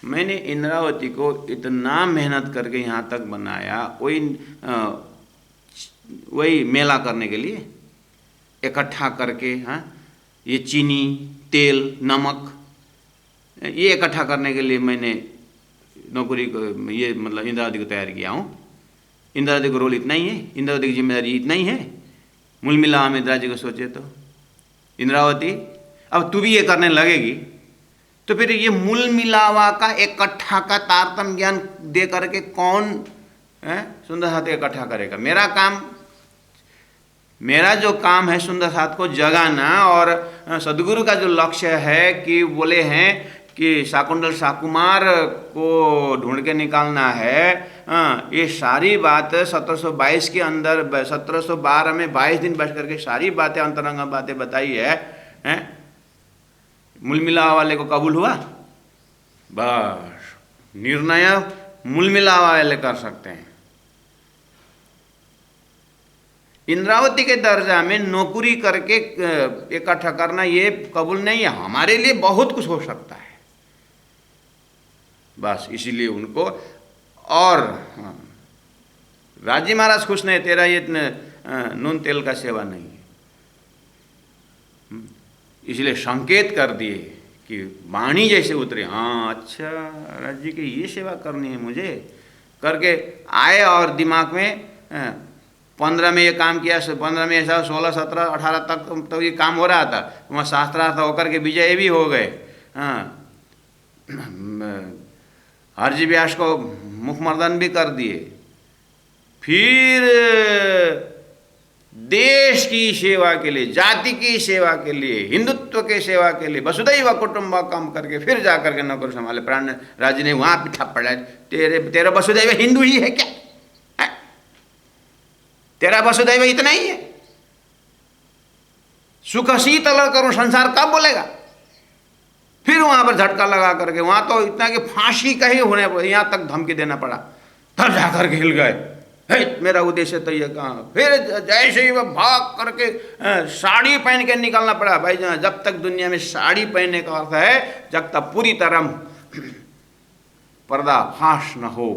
मैंने इंद्रावती को इतना मेहनत करके यहाँ तक बनाया, वही मेला करने के लिए इकट्ठा करके, हाँ, ये चीनी, तेल, नमक, ये इकट्ठा करने के लिए मैंने नौकरी को, ये मतलब इंद्रावती को तैयार किया हूँ। इंद्रावती को रोल इतना ही है, इंद्रावती की जिम्मेदारी इतना ही है। मूल मिला में इंद्राजी को सोचे तो इंद्रावती अब तू भी ये करने लगेगी तो फिर ये मूल मिलावा का इकट्ठा का तारतम्य ज्ञान दे करके कौन सुंदर साथ इकट्ठा करेगा? मेरा जो काम है सुंदर साथ को जगाना, और सदगुरु का जो लक्ष्य है कि बोले हैं कि शाकुंडल शाकुमार को ढूंढ के निकालना है। ये सारी बात 1722 के अंदर, 1712 में 22 दिन बैठ करके सारी बातें, अंतरंग बातें बताई है। मूल मिलावा वाले को कबूल हुआ, बस निर्णय मूल मिलावा वाले कर सकते हैं। इंद्रावती के दर्जा में नौकरी करके इकट्ठा करना ये कबूल नहीं है। हमारे लिए बहुत कुछ हो सकता है, बस इसीलिए उनको। और राजी महाराज खुश नहीं, तेरा ये नून तेल का सेवा नहीं है, इसलिए संकेत कर दिए कि वाणी जैसे उतरे, हाँ अच्छा राज्य की ये सेवा करनी है मुझे, करके आए। और दिमाग में 15 में ये काम किया, 15 में ऐसा 16, 17, 18 तक तो ये काम हो रहा था, वहाँ शास्त्रार्थ होकर के विजय भी हो गए। हाँ, हरजी व्यास को मुखमर्दन भी कर दिए। फिर देश की सेवा के लिए, जाति की सेवा के लिए, हिंदुत्व के सेवा के लिए वसुधैव कुटुंबकम करके फिर जा करके नौकर संभाले। प्राण राज ने वहाँ पे थप्पड़ है, तेरा वसुधैव हिंदू ही है क्या? है? तेरा वसुधैव इतना ही है? सुख शीतल करूं संसार कब बोलेगा? फिर वहां पर झटका लगा करके, वहां तो इतना कि फांसी का ही होने, यहां तक धमकी देना पड़ा, तब जाकर के हिल गए, मेरा उद्देश्य तो ये कहाँ। फिर जैसे ही वह भाग करके साड़ी पहन के निकलना पड़ा। भाई जब तक दुनिया में साड़ी पहनने का अर्थ है, जब तक पूरी तरह पर्दा फांस न हो,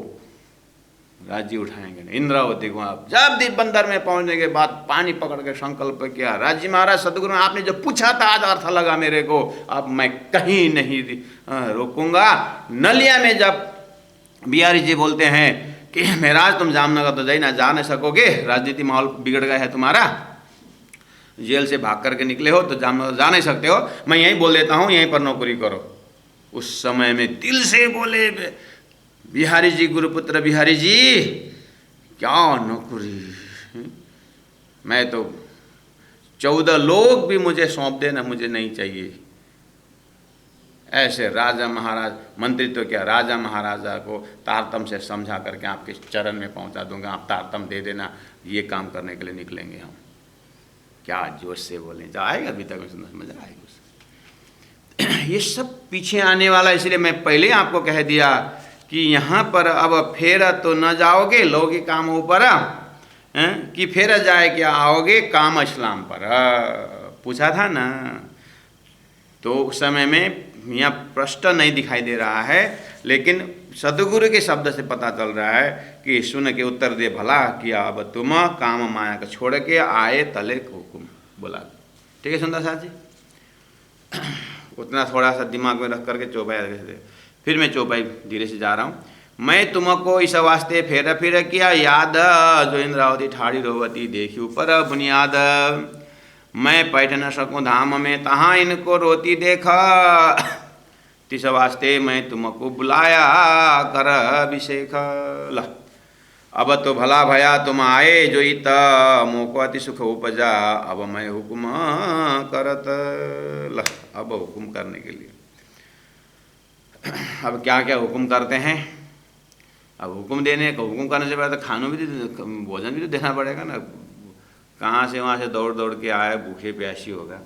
राज्य उठाएंगे नहीं। इंद्रावती को आप जब बंदर में पहुंचने के बाद पानी पकड़ के संकल्प किया, राज्य महाराज सदगुरु आपने जो पूछा था आज अर्थ लगा मेरे को, अब मैं कहीं नहीं रोकूंगा। नलिया में जब बिहारी जी बोलते हैं कि महाराज तुम जामनगर तो जा नहीं सकोगे, राजनीति माहौल बिगड़ गया है तुम्हारा, जेल से भाग करके निकले हो तो जामनगर जा नहीं सकते हो, मैं यहीं बोल देता हूँ, यहीं पर नौकरी करो। उस समय में दिल से बोले बिहारी जी, गुरुपुत्र बिहारी जी, क्या नौकरी, मैं तो 14 लोग भी मुझे सौंप देना, मुझे नहीं चाहिए। ऐसे राजा महाराज, मंत्री तो क्या, राजा महाराजा को तारतम से समझा करके आपके चरण में पहुंचा दूंगा, आप तारतम दे देना, ये काम करने के लिए निकलेंगे हम। क्या जोश से बोले, जाएगा अभी तक समझ आएगा। ये सब पीछे आने वाला, इसलिए मैं पहले आपको कह दिया कि यहाँ पर अब फेर तो न जाओगे, लोगे काम ऊपर, कि फेर जाए क्या आओगे काम इस्लाम पर, पूछा था ना। तो उस समय में यहाँ प्रश्न नहीं दिखाई दे रहा है, लेकिन सदगुरु के शब्द से पता चल रहा है कि सुन के उत्तर दे भला किया, अब तुम काम माया का छोड़ के आए तले हुकुम बोला। ठीक है सुंदर साहब जी, उतना थोड़ा सा दिमाग में रख करके चौपाई दे। फिर मैं चौपाई धीरे से जा रहा हूँ। मैं तुमको इस वास्ते फेर फिर किया याद, जो इंद्रावती ठाड़ी रोवती देखी ऊपर बुनियाद, मैं बैठ न सकूँ धाम में तहाँ इनको रोती देखा, तिस वास्ते मैं तुमको बुलाया कर अभिषेक। ला अब तो भला भया तुम आए, जो इत मोको अति सुख उपजा, अब मैं हुक्म करत। ला अब हुक्म करने के लिए, अब क्या क्या हुक्म करते हैं। अब हुक्म देने का, हुक्म करने से पहले तो खानों भी, भोजन भी तो देना पड़ेगा ना। कहाँ से वहाँ से दौड़ दौड़ के आए, भूखे प्यासी होगा।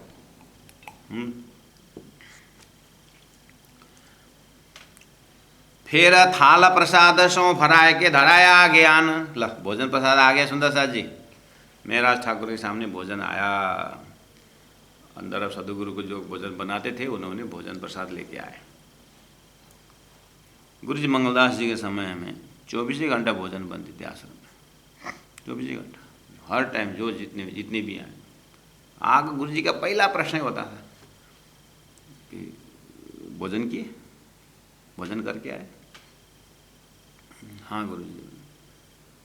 फिर थाल प्रसाद सो भराए के धराया ज्ञान। ल भोजन प्रसाद आ गया सुंदर साथ जी, महाराज ठाकुर के सामने भोजन आया। अंदर अब सदगुरु को जो भोजन बनाते थे उन्होंने भोजन प्रसाद लेके आए। गुरु जी मंगलदास जी के समय में 24 घंटा भोजन बनती थी आश्रम में, 24 घंटा हर टाइम, जो जितने भी आए। आग गुरु जी का पहला प्रश्न होता था कि भोजन किए, भोजन करके आए। हाँ गुरु जी,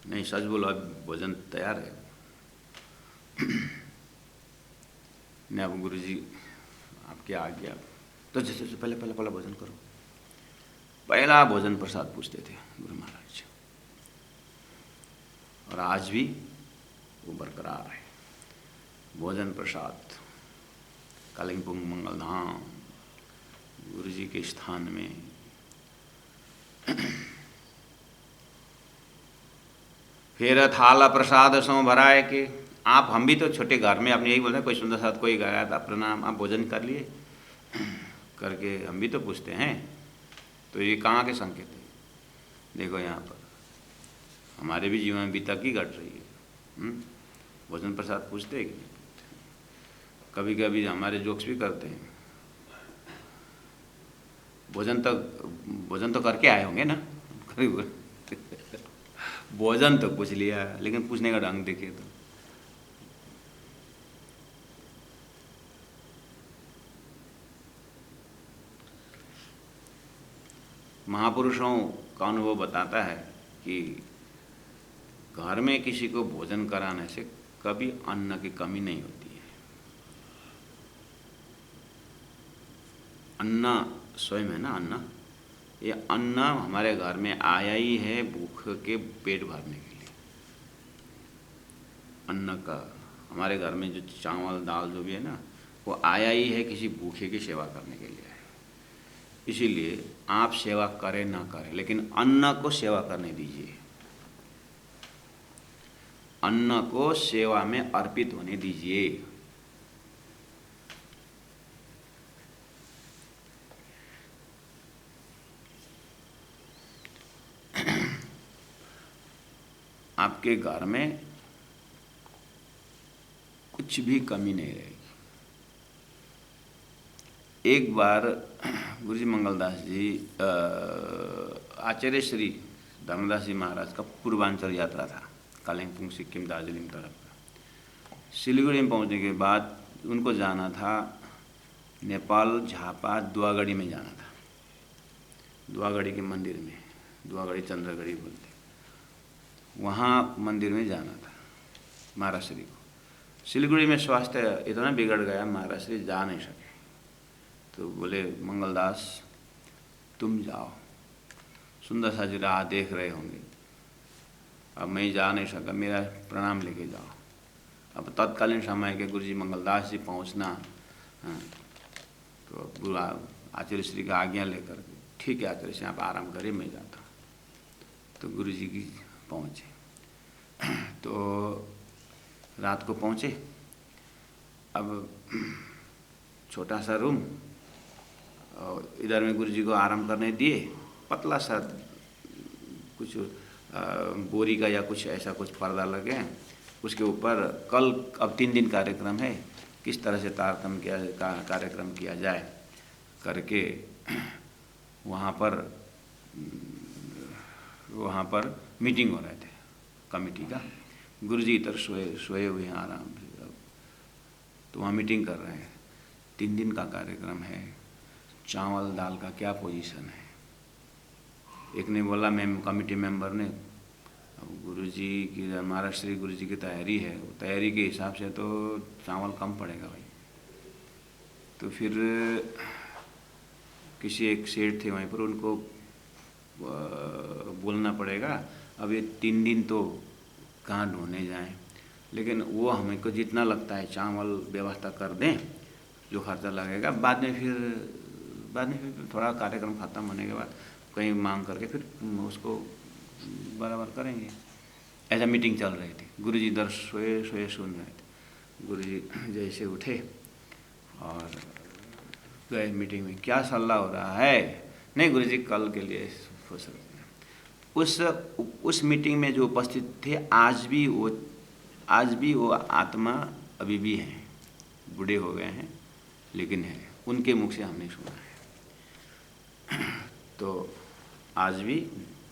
नहीं सच बोलो, अब भोजन तैयार है। नहीं अब गुरु जी आपके आ गया, तो जैसे पहले भोजन करो। पहला भोजन प्रसाद पूछते थे गुरु महाराज, और आज भी वो बरकरार है। भोजन प्रसाद कालिंपोंग मंगलधाम गुरु जी के स्थान में फिर थाला प्रसाद सो भराए के। आप, हम भी तो छोटे घर में अपने यही बोलते हैं, कोई सुंदर साथ कोई गया था, प्रणाम, आप भोजन कर लिए करके हम भी तो पूछते हैं। तो ये कहाँ के संकेत है? देखो यहाँ पर हमारे भी जीवन में बीता की घट रही है। भोजन प्रसाद पूछते हैं कि नहीं? कभी कभी हमारे जोक्स भी करते हैं। भोजन तो करके आए होंगे ना कभी भोजन तो पूछ लिया, लेकिन पूछने का ढंग देखिए तो। महापुरुषों का अनुभव बताता है कि घर में किसी को भोजन कराने से कभी अन्न की कमी नहीं होती है। अन्न स्वयं है ना, अन्न, ये अन्न हमारे घर में आया ही है भूख के पेट भरने के लिए। अन्न का हमारे घर में जो चावल दाल जो भी है ना, वो आया ही है किसी भूखे की सेवा करने के लिए है। इसीलिए आप सेवा करें ना करें, लेकिन अन्न को सेवा करने दीजिए, अन्न को सेवा में अर्पित होने दीजिए। आपके घर में कुछ भी कमी नहीं रहेगी। एक बार गुरुजी मंगलदास जी आचार्य श्री धर्मदास जी महाराज का पूर्वांचल यात्रा था, कालिम्पोंग सिक्किम दार्जिलिंग तरफ का। सिलीगुड़ी में पहुंचने के बाद उनको जाना था नेपाल झापा दुआगढ़ी में जाना था, दुआगढ़ी के मंदिर में, दुआगढ़ी चंद्रगढ़ी बोलते, वहाँ मंदिर में जाना था महाराज श्री को। सिलीगुड़ी में स्वास्थ्य इतना बिगड़ गया, महाराज श्री जा नहीं सके। तो बोले मंगलदास तुम जाओ, सुंदर सा जी राह देख रहे होंगे, अब मैं जा नहीं सका, मेरा प्रणाम लेके जाओ। अब तत्कालीन समय के गुरुजी मंगलदास जी पहुँचना, तो गुरु आचार्य श्री का आज्ञा लेकर, ठीक है आचार्य श्री आप आराम करिए, मैं जाता हूँ। तो गुरुजी की पहुँचे, तो रात को पहुँचे। अब छोटा सा रूम, और इधर में गुरुजी को आराम करने दिए, पतला सा कुछ बोरी का या कुछ ऐसा कुछ पर्दा लगे, उसके ऊपर कल अब 3 दिन कार्यक्रम है, किस तरह से तारतम्य किया कार्यक्रम किया जाए करके वहाँ पर मीटिंग हो रहे थे कमेटी का। गुरुजी इधर सोए हुए हैं आराम से, तो वहाँ मीटिंग कर रहे हैं। 3 दिन का कार्यक्रम है, चावल दाल का क्या पोजीशन है। एक ने बोला, मैम कमेटी मेंबर ने, अब गुरुजी की महाराज श्री गुरुजी की तैयारी है, वो तैयारी के हिसाब से तो चावल कम पड़ेगा भाई। तो फिर किसी एक सेठ थे वहीं पर, उनको बोलना पड़ेगा, अब ये 3 दिन तो कहाँ ढूंढने जाएं, लेकिन वो हमें को जितना लगता है चावल व्यवस्था कर दें, जो खर्चा लगेगा बाद में फिर थोड़ा कार्यक्रम खत्म होने के बाद कहीं मांग करके फिर उसको बराबर करेंगे। ऐसा मीटिंग चल रही थी। गुरुजी इधर सोए सुन रहे थे। गुरुजी जैसे उठे और गए मीटिंग में, क्या सलाह हो रहा है? नहीं गुरुजी कल के लिए सोच रहे हैं। उस मीटिंग में जो उपस्थित थे, आज भी वो आत्मा अभी भी हैं, बूढ़े हो गए हैं लेकिन है, उनके मुख से हमने सुना है। तो आज भी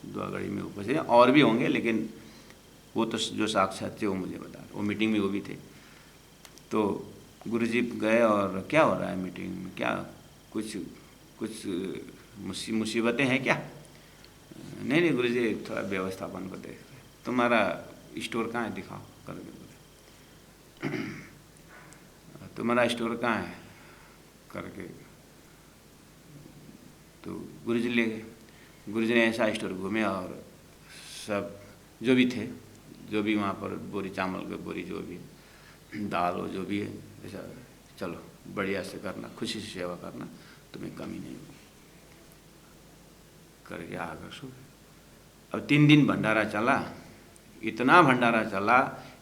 दुआगढ़ी में उपस्थित हैं, और भी होंगे, लेकिन वो तो जो साक्षात थे वो मुझे बता रहे, वो मीटिंग में वो भी थे। तो गुरुजी गए और क्या हो रहा है मीटिंग में, क्या कुछ मुसीबतें हैं क्या? नहीं गुरुजी थोड़ा व्यवस्थापन को देख रहे, तुम्हारा स्टोर कहाँ है दिखाओ करके बोले। तुम्हारा स्टोर कहाँ है करके, तो गुरुजी ले गए। गुरुजी ने ऐसा स्टोर घूमे और सब जो भी थे, जो भी वहाँ पर बोरी चावल के बोरी, जो भी दाल हो, जो भी है, ऐसा चलो बढ़िया से करना, खुशी से सेवा करना, तुम्हें कमी नहीं होगी करके आकर सो गए। अब 3 दिन भंडारा चला, इतना भंडारा चला,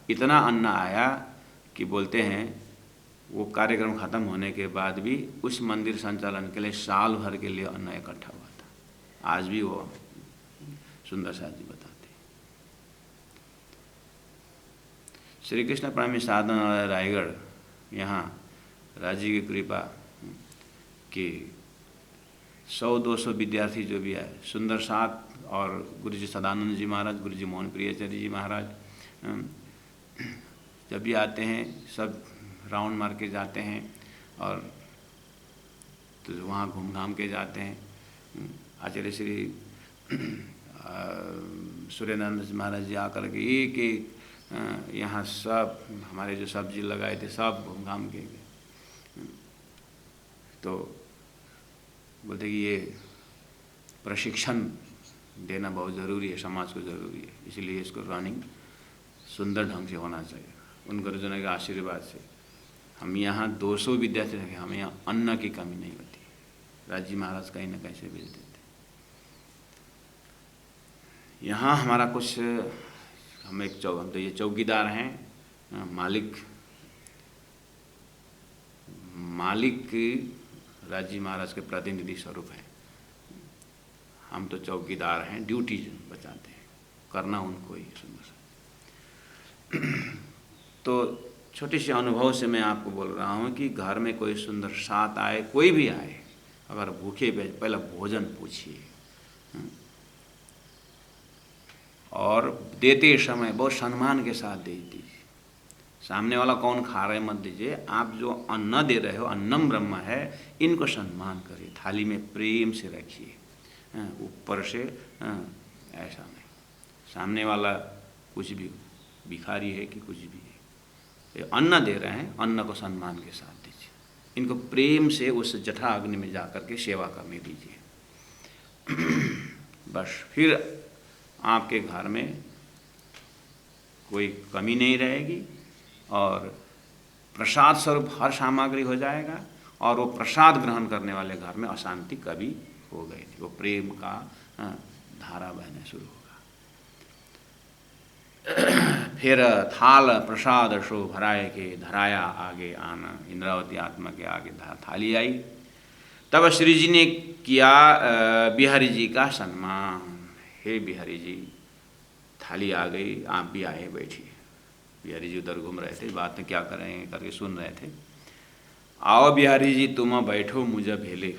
इतना अन्न आया कि बोलते हैं वो कार्यक्रम खत्म होने के बाद भी उस मंदिर संचालन के लिए साल भर के लिए अन्न इकट्ठा हुआ था। आज भी वो सुंदर साथ जी बताते। श्री कृष्ण प्रेमी साधन रायगढ़, यहाँ राजी की कृपा कि 100-200 विद्यार्थी जो भी आए, सुंदर साथ और गुरु जी सदानंद जी महाराज, गुरु जी मोहन प्रियचर्य जी महाराज जब भी आते हैं सब राउंड मार के जाते हैं और तो वहाँ घूम घाम के जाते हैं। आचार्य श्री सूर्यनंद महाराज जी आकर के एक एक यहाँ सब हमारे जो सब्जी लगाए थे सब घूम घाम के गए। तो बोलते कि ये प्रशिक्षण देना बहुत ज़रूरी है, समाज को ज़रूरी है, इसलिए इसको रनिंग सुंदर ढंग से होना चाहिए। उन गुरुजनों के आशीर्वाद से हम यहाँ 200 विद्यार्थी रखे, हमें यहाँ अन्न की कमी नहीं होती। राजी महाराज कहीं ना कहीं से भेज देते। यहाँ हमारा कुछ हम तो ये चौकीदार हैं, मालिक राजी महाराज के प्रतिनिधि स्वरूप हैं। हम तो चौकीदार हैं, ड्यूटी बचाते हैं, करना उनको ही सुंदर। तो छोटे से अनुभव से मैं आपको बोल रहा हूँ कि घर में कोई सुंदर साथ आए, कोई भी आए, अगर भूखे पहले भोजन पूछिए और देते समय बहुत सम्मान के साथ दे दीजिए। सामने वाला कौन खा रहे मत दीजिए, आप जो अन्न दे रहे हो, अन्नम ब्रह्म है, इनको सम्मान करिए, थाली में प्रेम से रखिए, ऊपर से ऐसा नहीं। सामने वाला कुछ भी भिखारी है कि कुछ भी है, ये अन्न दे रहे हैं, अन्न को सम्मान के साथ दीजिए, इनको प्रेम से उस जठा अग्नि में जाकर के सेवा करने दीजिए। बस फिर आपके घर में कोई कमी नहीं रहेगी और प्रसाद स्वरूप हर सामग्री हो जाएगा और वो प्रसाद ग्रहण करने वाले घर में अशांति कभी हो गई थी, वो प्रेम का धारा बहने शुरू होगा। फिर थाल प्रसाद शो भराए के धराया आगे आना, इंद्रावती आत्मा के आगे थाली आई। तब श्री जी ने किया बिहारी जी का सम्मान। हे बिहारी जी, थाली आ गई, आप भी आए, बैठिए। बिहारी जी उधर घूम रहे थे, बात में क्या करें करके सुन रहे थे। आओ बिहारी जी, तुम बैठो मुझे भेले,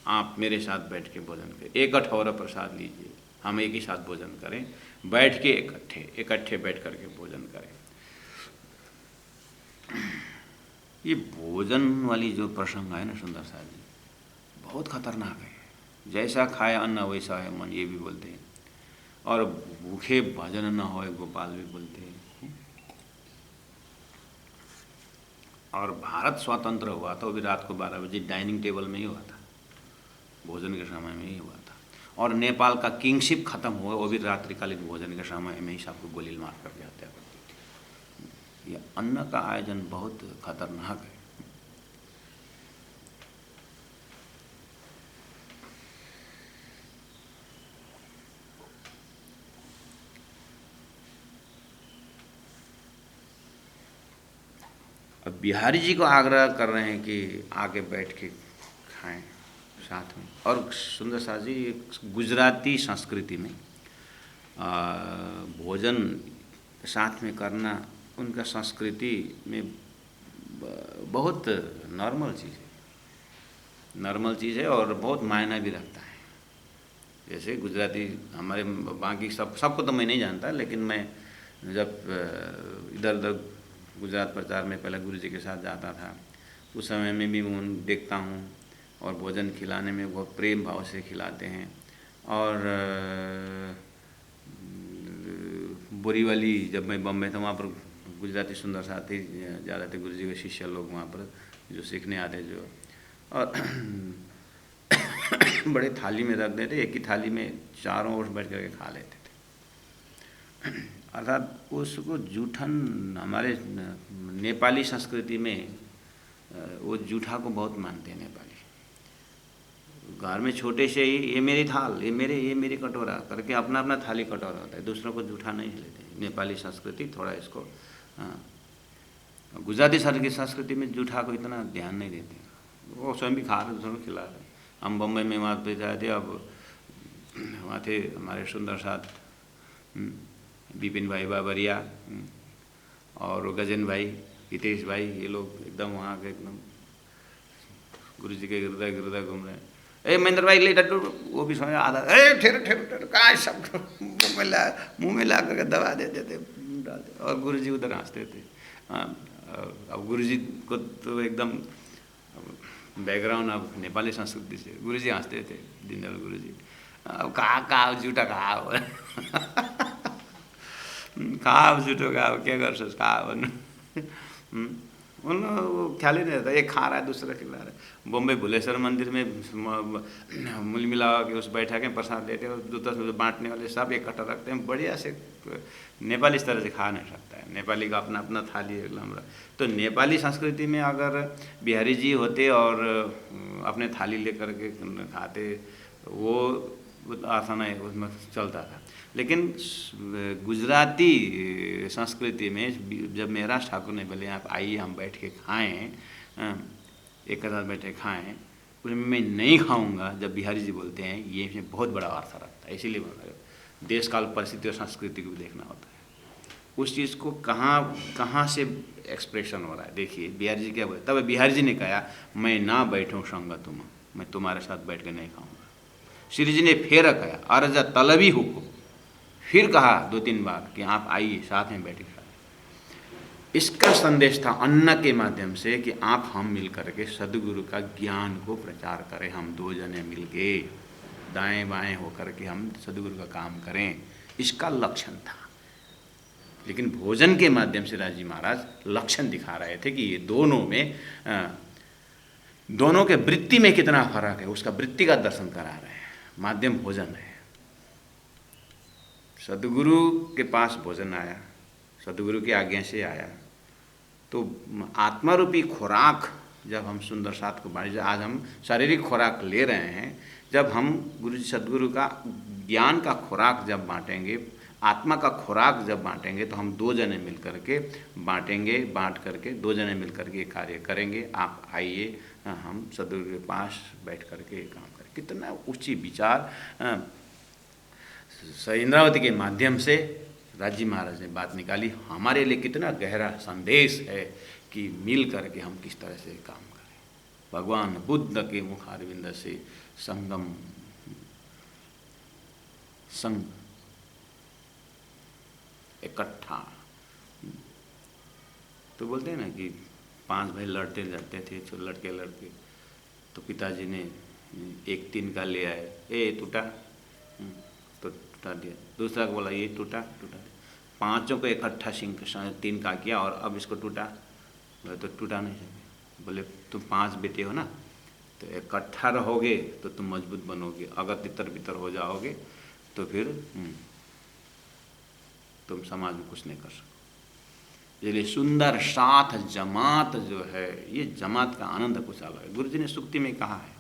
आप मेरे साथ बैठ के भोजन करें, एक कठोरा प्रसाद लीजिए, हम एक ही साथ भोजन करें, बैठ के इकट्ठे बैठ करके भोजन करें। ये भोजन वाली जो प्रसंग है ना सुंदर साहब जी, बहुत खतरनाक है। जैसा खाए अन्न वैसा है मन, ये भी बोलते हैं, और भूखे भजन न होए गोपाल भी बोलते हैं। और भारत स्वतंत्र हुआ था वो भी रात को 12 बजे डाइनिंग टेबल में ही हुआ था, भोजन के समय में ही हुआ था। और नेपाल का किंगशिप खत्म हुआ वो भी रात्रिकालीन भोजन के समय में ही सबको गोली मार करके हत्या करती थी। ये अन्न का आयोजन बहुत खतरनाक है। अब बिहारी जी को आग्रह कर रहे हैं कि आके बैठ के खाएं साथ में। और सुंदर साहब जी, गुजराती संस्कृति में भोजन साथ में करना उनका संस्कृति में बहुत नॉर्मल चीज़ है और बहुत मायना भी रखता है। जैसे गुजराती हमारे बाकी सबको तो मैं नहीं जानता, लेकिन मैं जब इधर उधर गुजरात प्रचार में पहले गुरु जी के साथ जाता था, उस समय में भी मैं देखता हूँ और भोजन खिलाने में बहुत प्रेम भाव से खिलाते हैं। और बोरीवली जब मैं बम्बई था, वहाँ पर गुजराती सुंदर साथी ज़्यादा थे, गुरु जी के शिष्य लोग वहाँ पर जो सीखने आते जो, और बड़े थाली में रख देते, एक ही थाली में चारों ओर बैठ करके खा लेते थे। अर्थात उसको जूठन, हमारे नेपाली संस्कृति में वो जूठा को बहुत मानते हैं नेपाली। घर में छोटे से ही ये मेरी थाल, ये मेरी कटोरा करके अपना अपना थाली कटोरा होता है, दूसरों को जूठा नहीं लेते। नेपाली संस्कृति थोड़ा इसको, गुजराती की संस्कृति में जूठा को इतना ध्यान नहीं देते, वो स्वयं भी खा रहे दूसरों को खिला रहे। हम बम्बई में वहाँ पे जाए थे, अब वहाँ थे हमारे सुंदर साथ बिपिन भाई बाबरिया, और गजेन भाई, हितेश भाई, ये लोग एकदम वहाँ के एकदम गुरु जी के गिरदा घूम रहे हैं। ए महेंद्र भाई ले डट्टू, वो भी समझ आधा, ए ठेर ठेर ठेर कहाँ सब मुँह में ला करके दबा देते थे, डालते, और गुरु जी उधर हंसते थे। हाँ, अब गुरु जी को तो एकदम बैकग्राउंड अब नेपाली संस्कृति से, गुरु जी हंसते थे, दीनदयाल गुरु जी। अब कहाँ झूठा कहा हो कहाँ झूठो कहा हो, क्या कर सकते कहा भन्नु। उन वो ख्याल ही नहीं रहता, एक खा रहा है दूसरा खिला रहा है। बॉम्बे भुलेश्वर मंदिर में मूल मिला के उस बैठा के प्रसाद लेते हैं, दूसरा बांटने वाले सब इकट्ठा रखते हैं, बढ़िया से। नेपाली इस तरह से खा नहीं सकता है, नेपाली का अपना अपना थाली है लम्बा। तो नेपाली संस्कृति में अगर बिहारी जी होते और अपने थाली लेकर के खाते, वो आसान है, उसमें चलता था। लेकिन गुजराती संस्कृति में जब मेहराज ठाकुर ने बोले आप आइए हम बैठ के खाएँ, एक साथ बैठे खाएँ, उसमें मैं नहीं खाऊंगा, जब बिहारी जी बोलते हैं ये इसमें बहुत बड़ा अर्थ रखता है। इसीलिए देश काल परिस्थिति और संस्कृति को भी देखना होता है, उस चीज़ को कहाँ से एक्सप्रेशन हो रहा है। देखिए बिहारी जी क्या बोले, तब बिहारी जी ने कहा मैं ना बैठूँ संग तुम, मैं तुम्हारे साथ बैठ के नहीं खाऊंगा। श्री जी ने फिर कहा अर्ज तलबी हुकुम, फिर कहा 2-3 बार कि आप आइए साथ में बैठ के खाएं। इसका संदेश था अन्न के माध्यम से कि आप हम मिल करके सदगुरु का ज्ञान को प्रचार करें, हम 2 जने मिल के दाएं बाएं होकर के हम सदगुरु का काम करें, इसका लक्षण था। लेकिन भोजन के माध्यम से राजी महाराज लक्षण दिखा रहे थे कि ये दोनों के वृत्ति में कितना फर्क है, उसका वृत्ति का दर्शन करा रहे हैं। माध्यम भोजन है, सदगुरु के पास भोजन आया, सदगुरु की आज्ञा से आया, तो आत्मा रूपी खुराक जब हम सुंदर साथ को बांटे, आज हम शारीरिक खुराक ले रहे हैं, जब हम गुरु सदगुरु का ज्ञान का खुराक जब बांटेंगे, आत्मा का खुराक जब बांटेंगे, तो हम 2 जने मिल करके बांटेंगे, बांट करके 2 जने मिल करके कार्य करेंगे। आप आइए हम सदगुरु के पास बैठ करके काम करें। कितना ऊंची विचार इंद्रावती के माध्यम से राजी महाराज ने बात निकाली, हमारे लिए कितना गहरा संदेश है कि मिल करके हम किस तरह से काम करें। भगवान बुद्ध के मुखारविंद से संग इकट्ठा, तो बोलते हैं ना कि 5 भाई लड़ते थे, लड़के, तो पिताजी ने एक 3 का ले आए, ए टूटा, तो टूटा दिया, दूसरा को बोला ये टूटा, 5 को इकट्ठा 3 का किया, और अब इसको टूटा, बोले तो टूटा नहीं सके। बोले तुम 5 बेटे हो ना, तो इकट्ठा रहोगे तो तुम मजबूत बनोगे, अगर तितर बितर हो जाओगे तो फिर तुम समाज में कुछ नहीं कर सको। इसलिए सुंदर साथ जमात जो है, ये जमात का आनंद कुछ अलग है। गुरु जी ने सुक्ति में कहा है,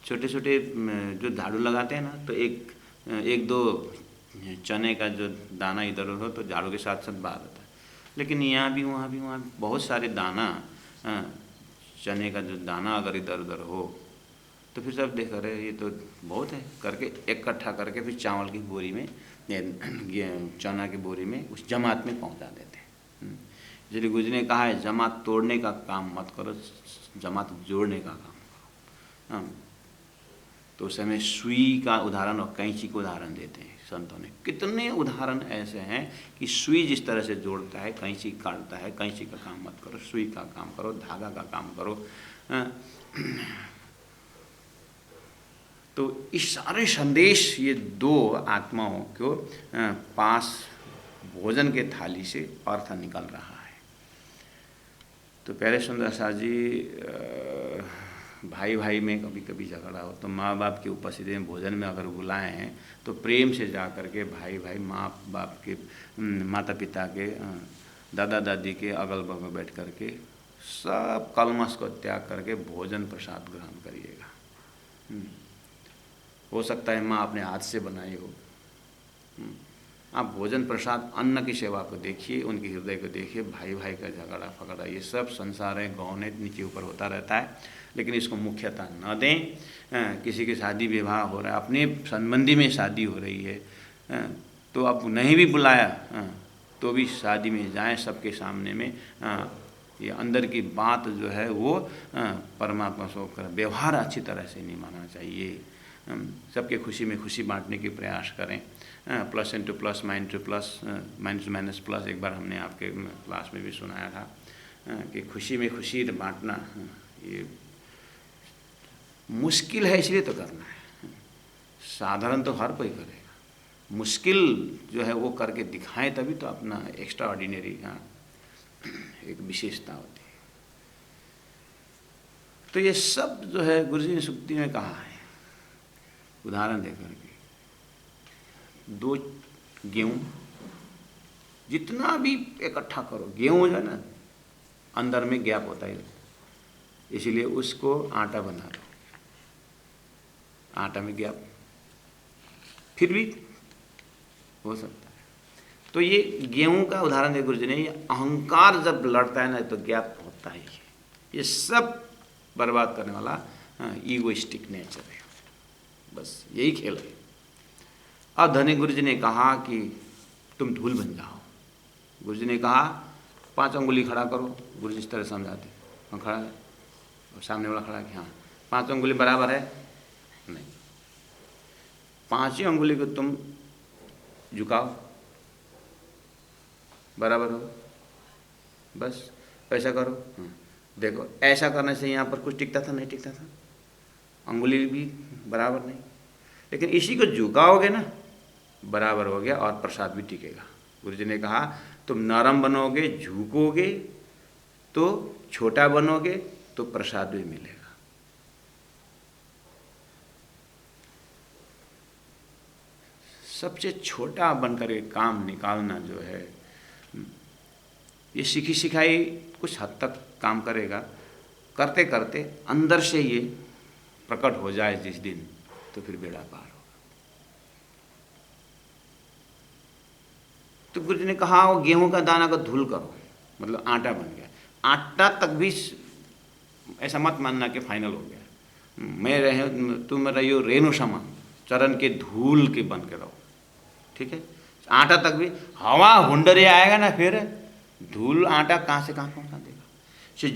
छोटे छोटे जो झाड़ू लगाते हैं ना, तो एक 2 चने का जो दाना इधर उधर हो तो झाड़ू के साथ साथ बाहर आता है। लेकिन यहाँ भी वहाँ भी बहुत सारे दाना, चने का जो दाना अगर इधर उधर हो तो फिर सब देख रहे ये तो बहुत है करके इकट्ठा करके फिर चावल की बोरी में, चना की बोरी में उस जमात में पहुँचा देते हैं। इसलिए गुरु जी ने कहा है जमात तोड़ने का काम मत करो, जमात जोड़ने का काम करो। तो उस समय सुई का उदाहरण और कैंची को उदाहरण देते हैं संतों ने। कितने उदाहरण ऐसे हैं कि सुई जिस तरह से जोड़ता है, कैंची काटता है, कैंची का काम मत करो, सुई का काम करो, धागा का काम करो। तो इस सारे संदेश ये 2 आत्माओं को पास भोजन के थाली से अर्थ निकल रहा है। तो प्यारे सुंदर साथ जी, भाई भाई में कभी कभी झगड़ा हो तो माँ बाप की उपस्थिति में भोजन में अगर बुलाए हैं तो प्रेम से जा कर के भाई भाई माँ बाप के, माता पिता के, दादा दादी के अगल बगल बैठ कर के सब कलमश को त्याग करके भोजन प्रसाद ग्रहण करिएगा। हो सकता है माँ अपने हाथ से बनाई हो, आप भोजन प्रसाद अन्न की सेवा को देखिए, उनके हृदय को देखिए। भाई भाई का झगड़ा फगड़ा ये सब संसार है, गौन है, नीचे ऊपर होता रहता है, लेकिन इसको मुख्यता न दें। किसी की शादी विवाह हो रहा है, अपने संबंधी में शादी हो रही है, तो अब नहीं भी बुलाया तो भी शादी में जाएं सबके सामने में ये अंदर की बात जो है वो परमात्मा से कर, व्यवहार अच्छी तरह से नहीं मानना चाहिए। सबके खुशी में खुशी बांटने की प्रयास करें। Plus into plus, minus two plus, minus two minus plus, एक बार हमने आपके क्लास में भी सुनाया था कि खुशी में खुशी बांटना ये मुश्किल है, इसलिए तो करना है। साधारण तो हर कोई करेगा, मुश्किल जो है वो करके दिखाएं, तभी तो अपना एक्स्ट्रा ऑर्डिनरी एक विशेषता होती है। तो ये सब जो है गुरुजी ने सुक्ति में कहा है, उदाहरण देकर के। 2 गेहूँ जितना भी इकट्ठा करो, गेहूँ जो है ना अंदर में गैप होता है, इसीलिए उसको आटा बना दो, आटा में गैप फिर भी हो सकता है। तो ये गेहूं का उदाहरण दे गुरुजी ने। ये अहंकार जब लड़ता है ना तो गैप होता ही है। ये सब बर्बाद करने वाला ईगोइस्टिक नेचर है, बस यही खेल है। अब धनी गुरुजी ने कहा कि तुम धूल बन जाओ। गुरुजी ने कहा 5 अंगुली खड़ा करो। गुरुजी इस तरह समझाते, हाँ खड़ा है, और सामने वाला खड़ा है कि हाँ 5 अंगुली बराबर है, नहीं, 5 अंगुली को तुम झुकाओ, बराबर हो, बस ऐसा करो। देखो ऐसा करने से यहाँ पर कुछ टिकता था, नहीं टिकता था, अंगुली भी बराबर नहीं, लेकिन इसी को झुकाओगे ना बराबर हो गया और प्रसाद भी टिकेगा। गुरुजी ने कहा तुम नरम बनोगे, झुकोगे तो छोटा बनोगे तो प्रसाद भी मिलेगा। सबसे छोटा बनकर के काम निकालना जो है, ये सीखी सिखाई कुछ हद तक काम करेगा। करते करते अंदर से ये प्रकट हो जाए जिस दिन, तो फिर बेड़ा पार होगा। तो गुरुजी ने कहा वो गेहूं का दाना को धूल करो, मतलब आटा बन गया। आटा तक भी ऐसा मत मानना कि फाइनल हो गया। तुम रहियो रेणु समान, चरण के धूल के बन के रहो, ठीक है। आटा तक भी हवा हुंडरे आएगा ना, फिर धूल आटा कहाँ से कहाँ पहुँचा देगा। से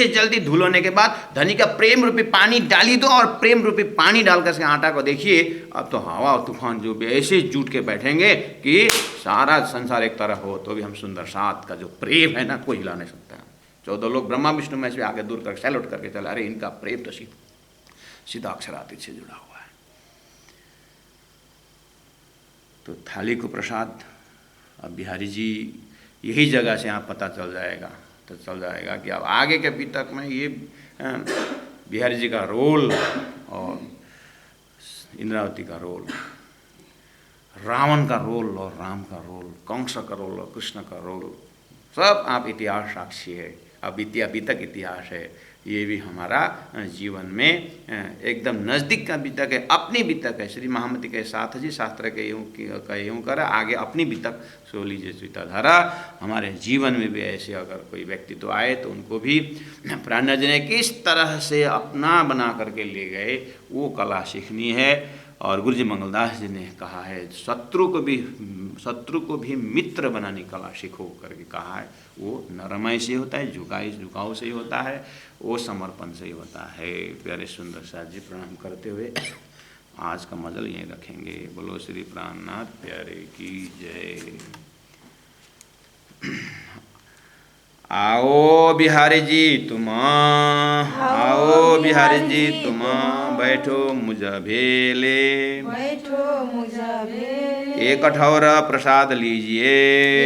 जल्दी धूल होने के बाद धनी का प्रेम रूपी पानी डाली दो, और प्रेम रूपी पानी डालकर के आटा को देखिए, अब तो हवा और तूफान जो भी ऐसे जुट के बैठेंगे कि सारा संसार एक तरफ हो तो भी हम सुंदर साथ का जो प्रेम है ना कोई हिला नहीं सकता है। 14 लोग ब्रह्मा विष्णु में से आगे दूर कर सैल्यूट करके चला, अरे इनका प्रेम तो सीधा अक्षरातीत से जुड़ा हुआ है। तो थाली को प्रसाद, अब बिहारी जी यही जगह से यहाँ पता चल जाएगा, तो चल जाएगा कि अब आगे के वितर्क में ये बिहारी जी का रोल और इंद्रावती का रोल, रावण का रोल और राम का रोल, कंस का रोल और कृष्ण का रोल, सब आप इतिहास साक्षी है। अब अभी तक इतिहास है, ये भी हमारा जीवन में एकदम नज़दीक का बीतक है, अपनी बीतक है। श्री महामती के साथ जी शास्त्र के यूँ करा, आगे अपनी बीतक सो लीजिए स्वीताधारा। हमारे जीवन में भी ऐसे अगर कोई व्यक्ति तो आए तो उनको भी प्राणनाथ जी ने किस तरह से अपना बना करके ले गए वो कला सीखनी है। और गुरुजी मंगलदास जी ने कहा है शत्रु को भी मित्र बनाने कला सीखो करके कहा है। वो नरमाई से होता है, झुकाव से ही होता है, वो समर्पण से ही होता है। प्यारे सुंदर साथ जी प्रणाम करते हुए आज का मजल यहीं रखेंगे। बोलो श्री प्राणनाथ प्यारे की जय। आओ बिहारी जी तुम, आओ बिहारी जी तुम, बैठो मुझ भेले, बैठो मुझ भेले, एक कठौरा प्रसाद लीजिए,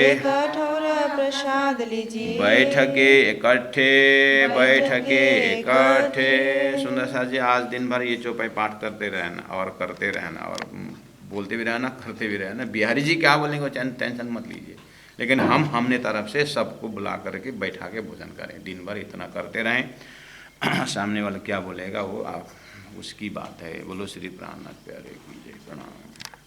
एक कठौरा प्रसाद लीजिए, बैठके इकट्ठे, बैठके इकट्ठे। सुंदर साथ जी आज दिन भर ये चौपाई पाठ करते रहना और करते रहना और बोलते भी रहना, करते भी रहना। बिहारी जी क्या बोलेंगे टेंशन मत लीजिए, लेकिन हम हमने तरफ से सबको बुला करके बैठा के भोजन करें। दिन भर इतना करते रहें, सामने वाला क्या बोलेगा वो आप उसकी बात है। बोलो श्री प्राणनाथ प्यारे की जय। प्रणाम।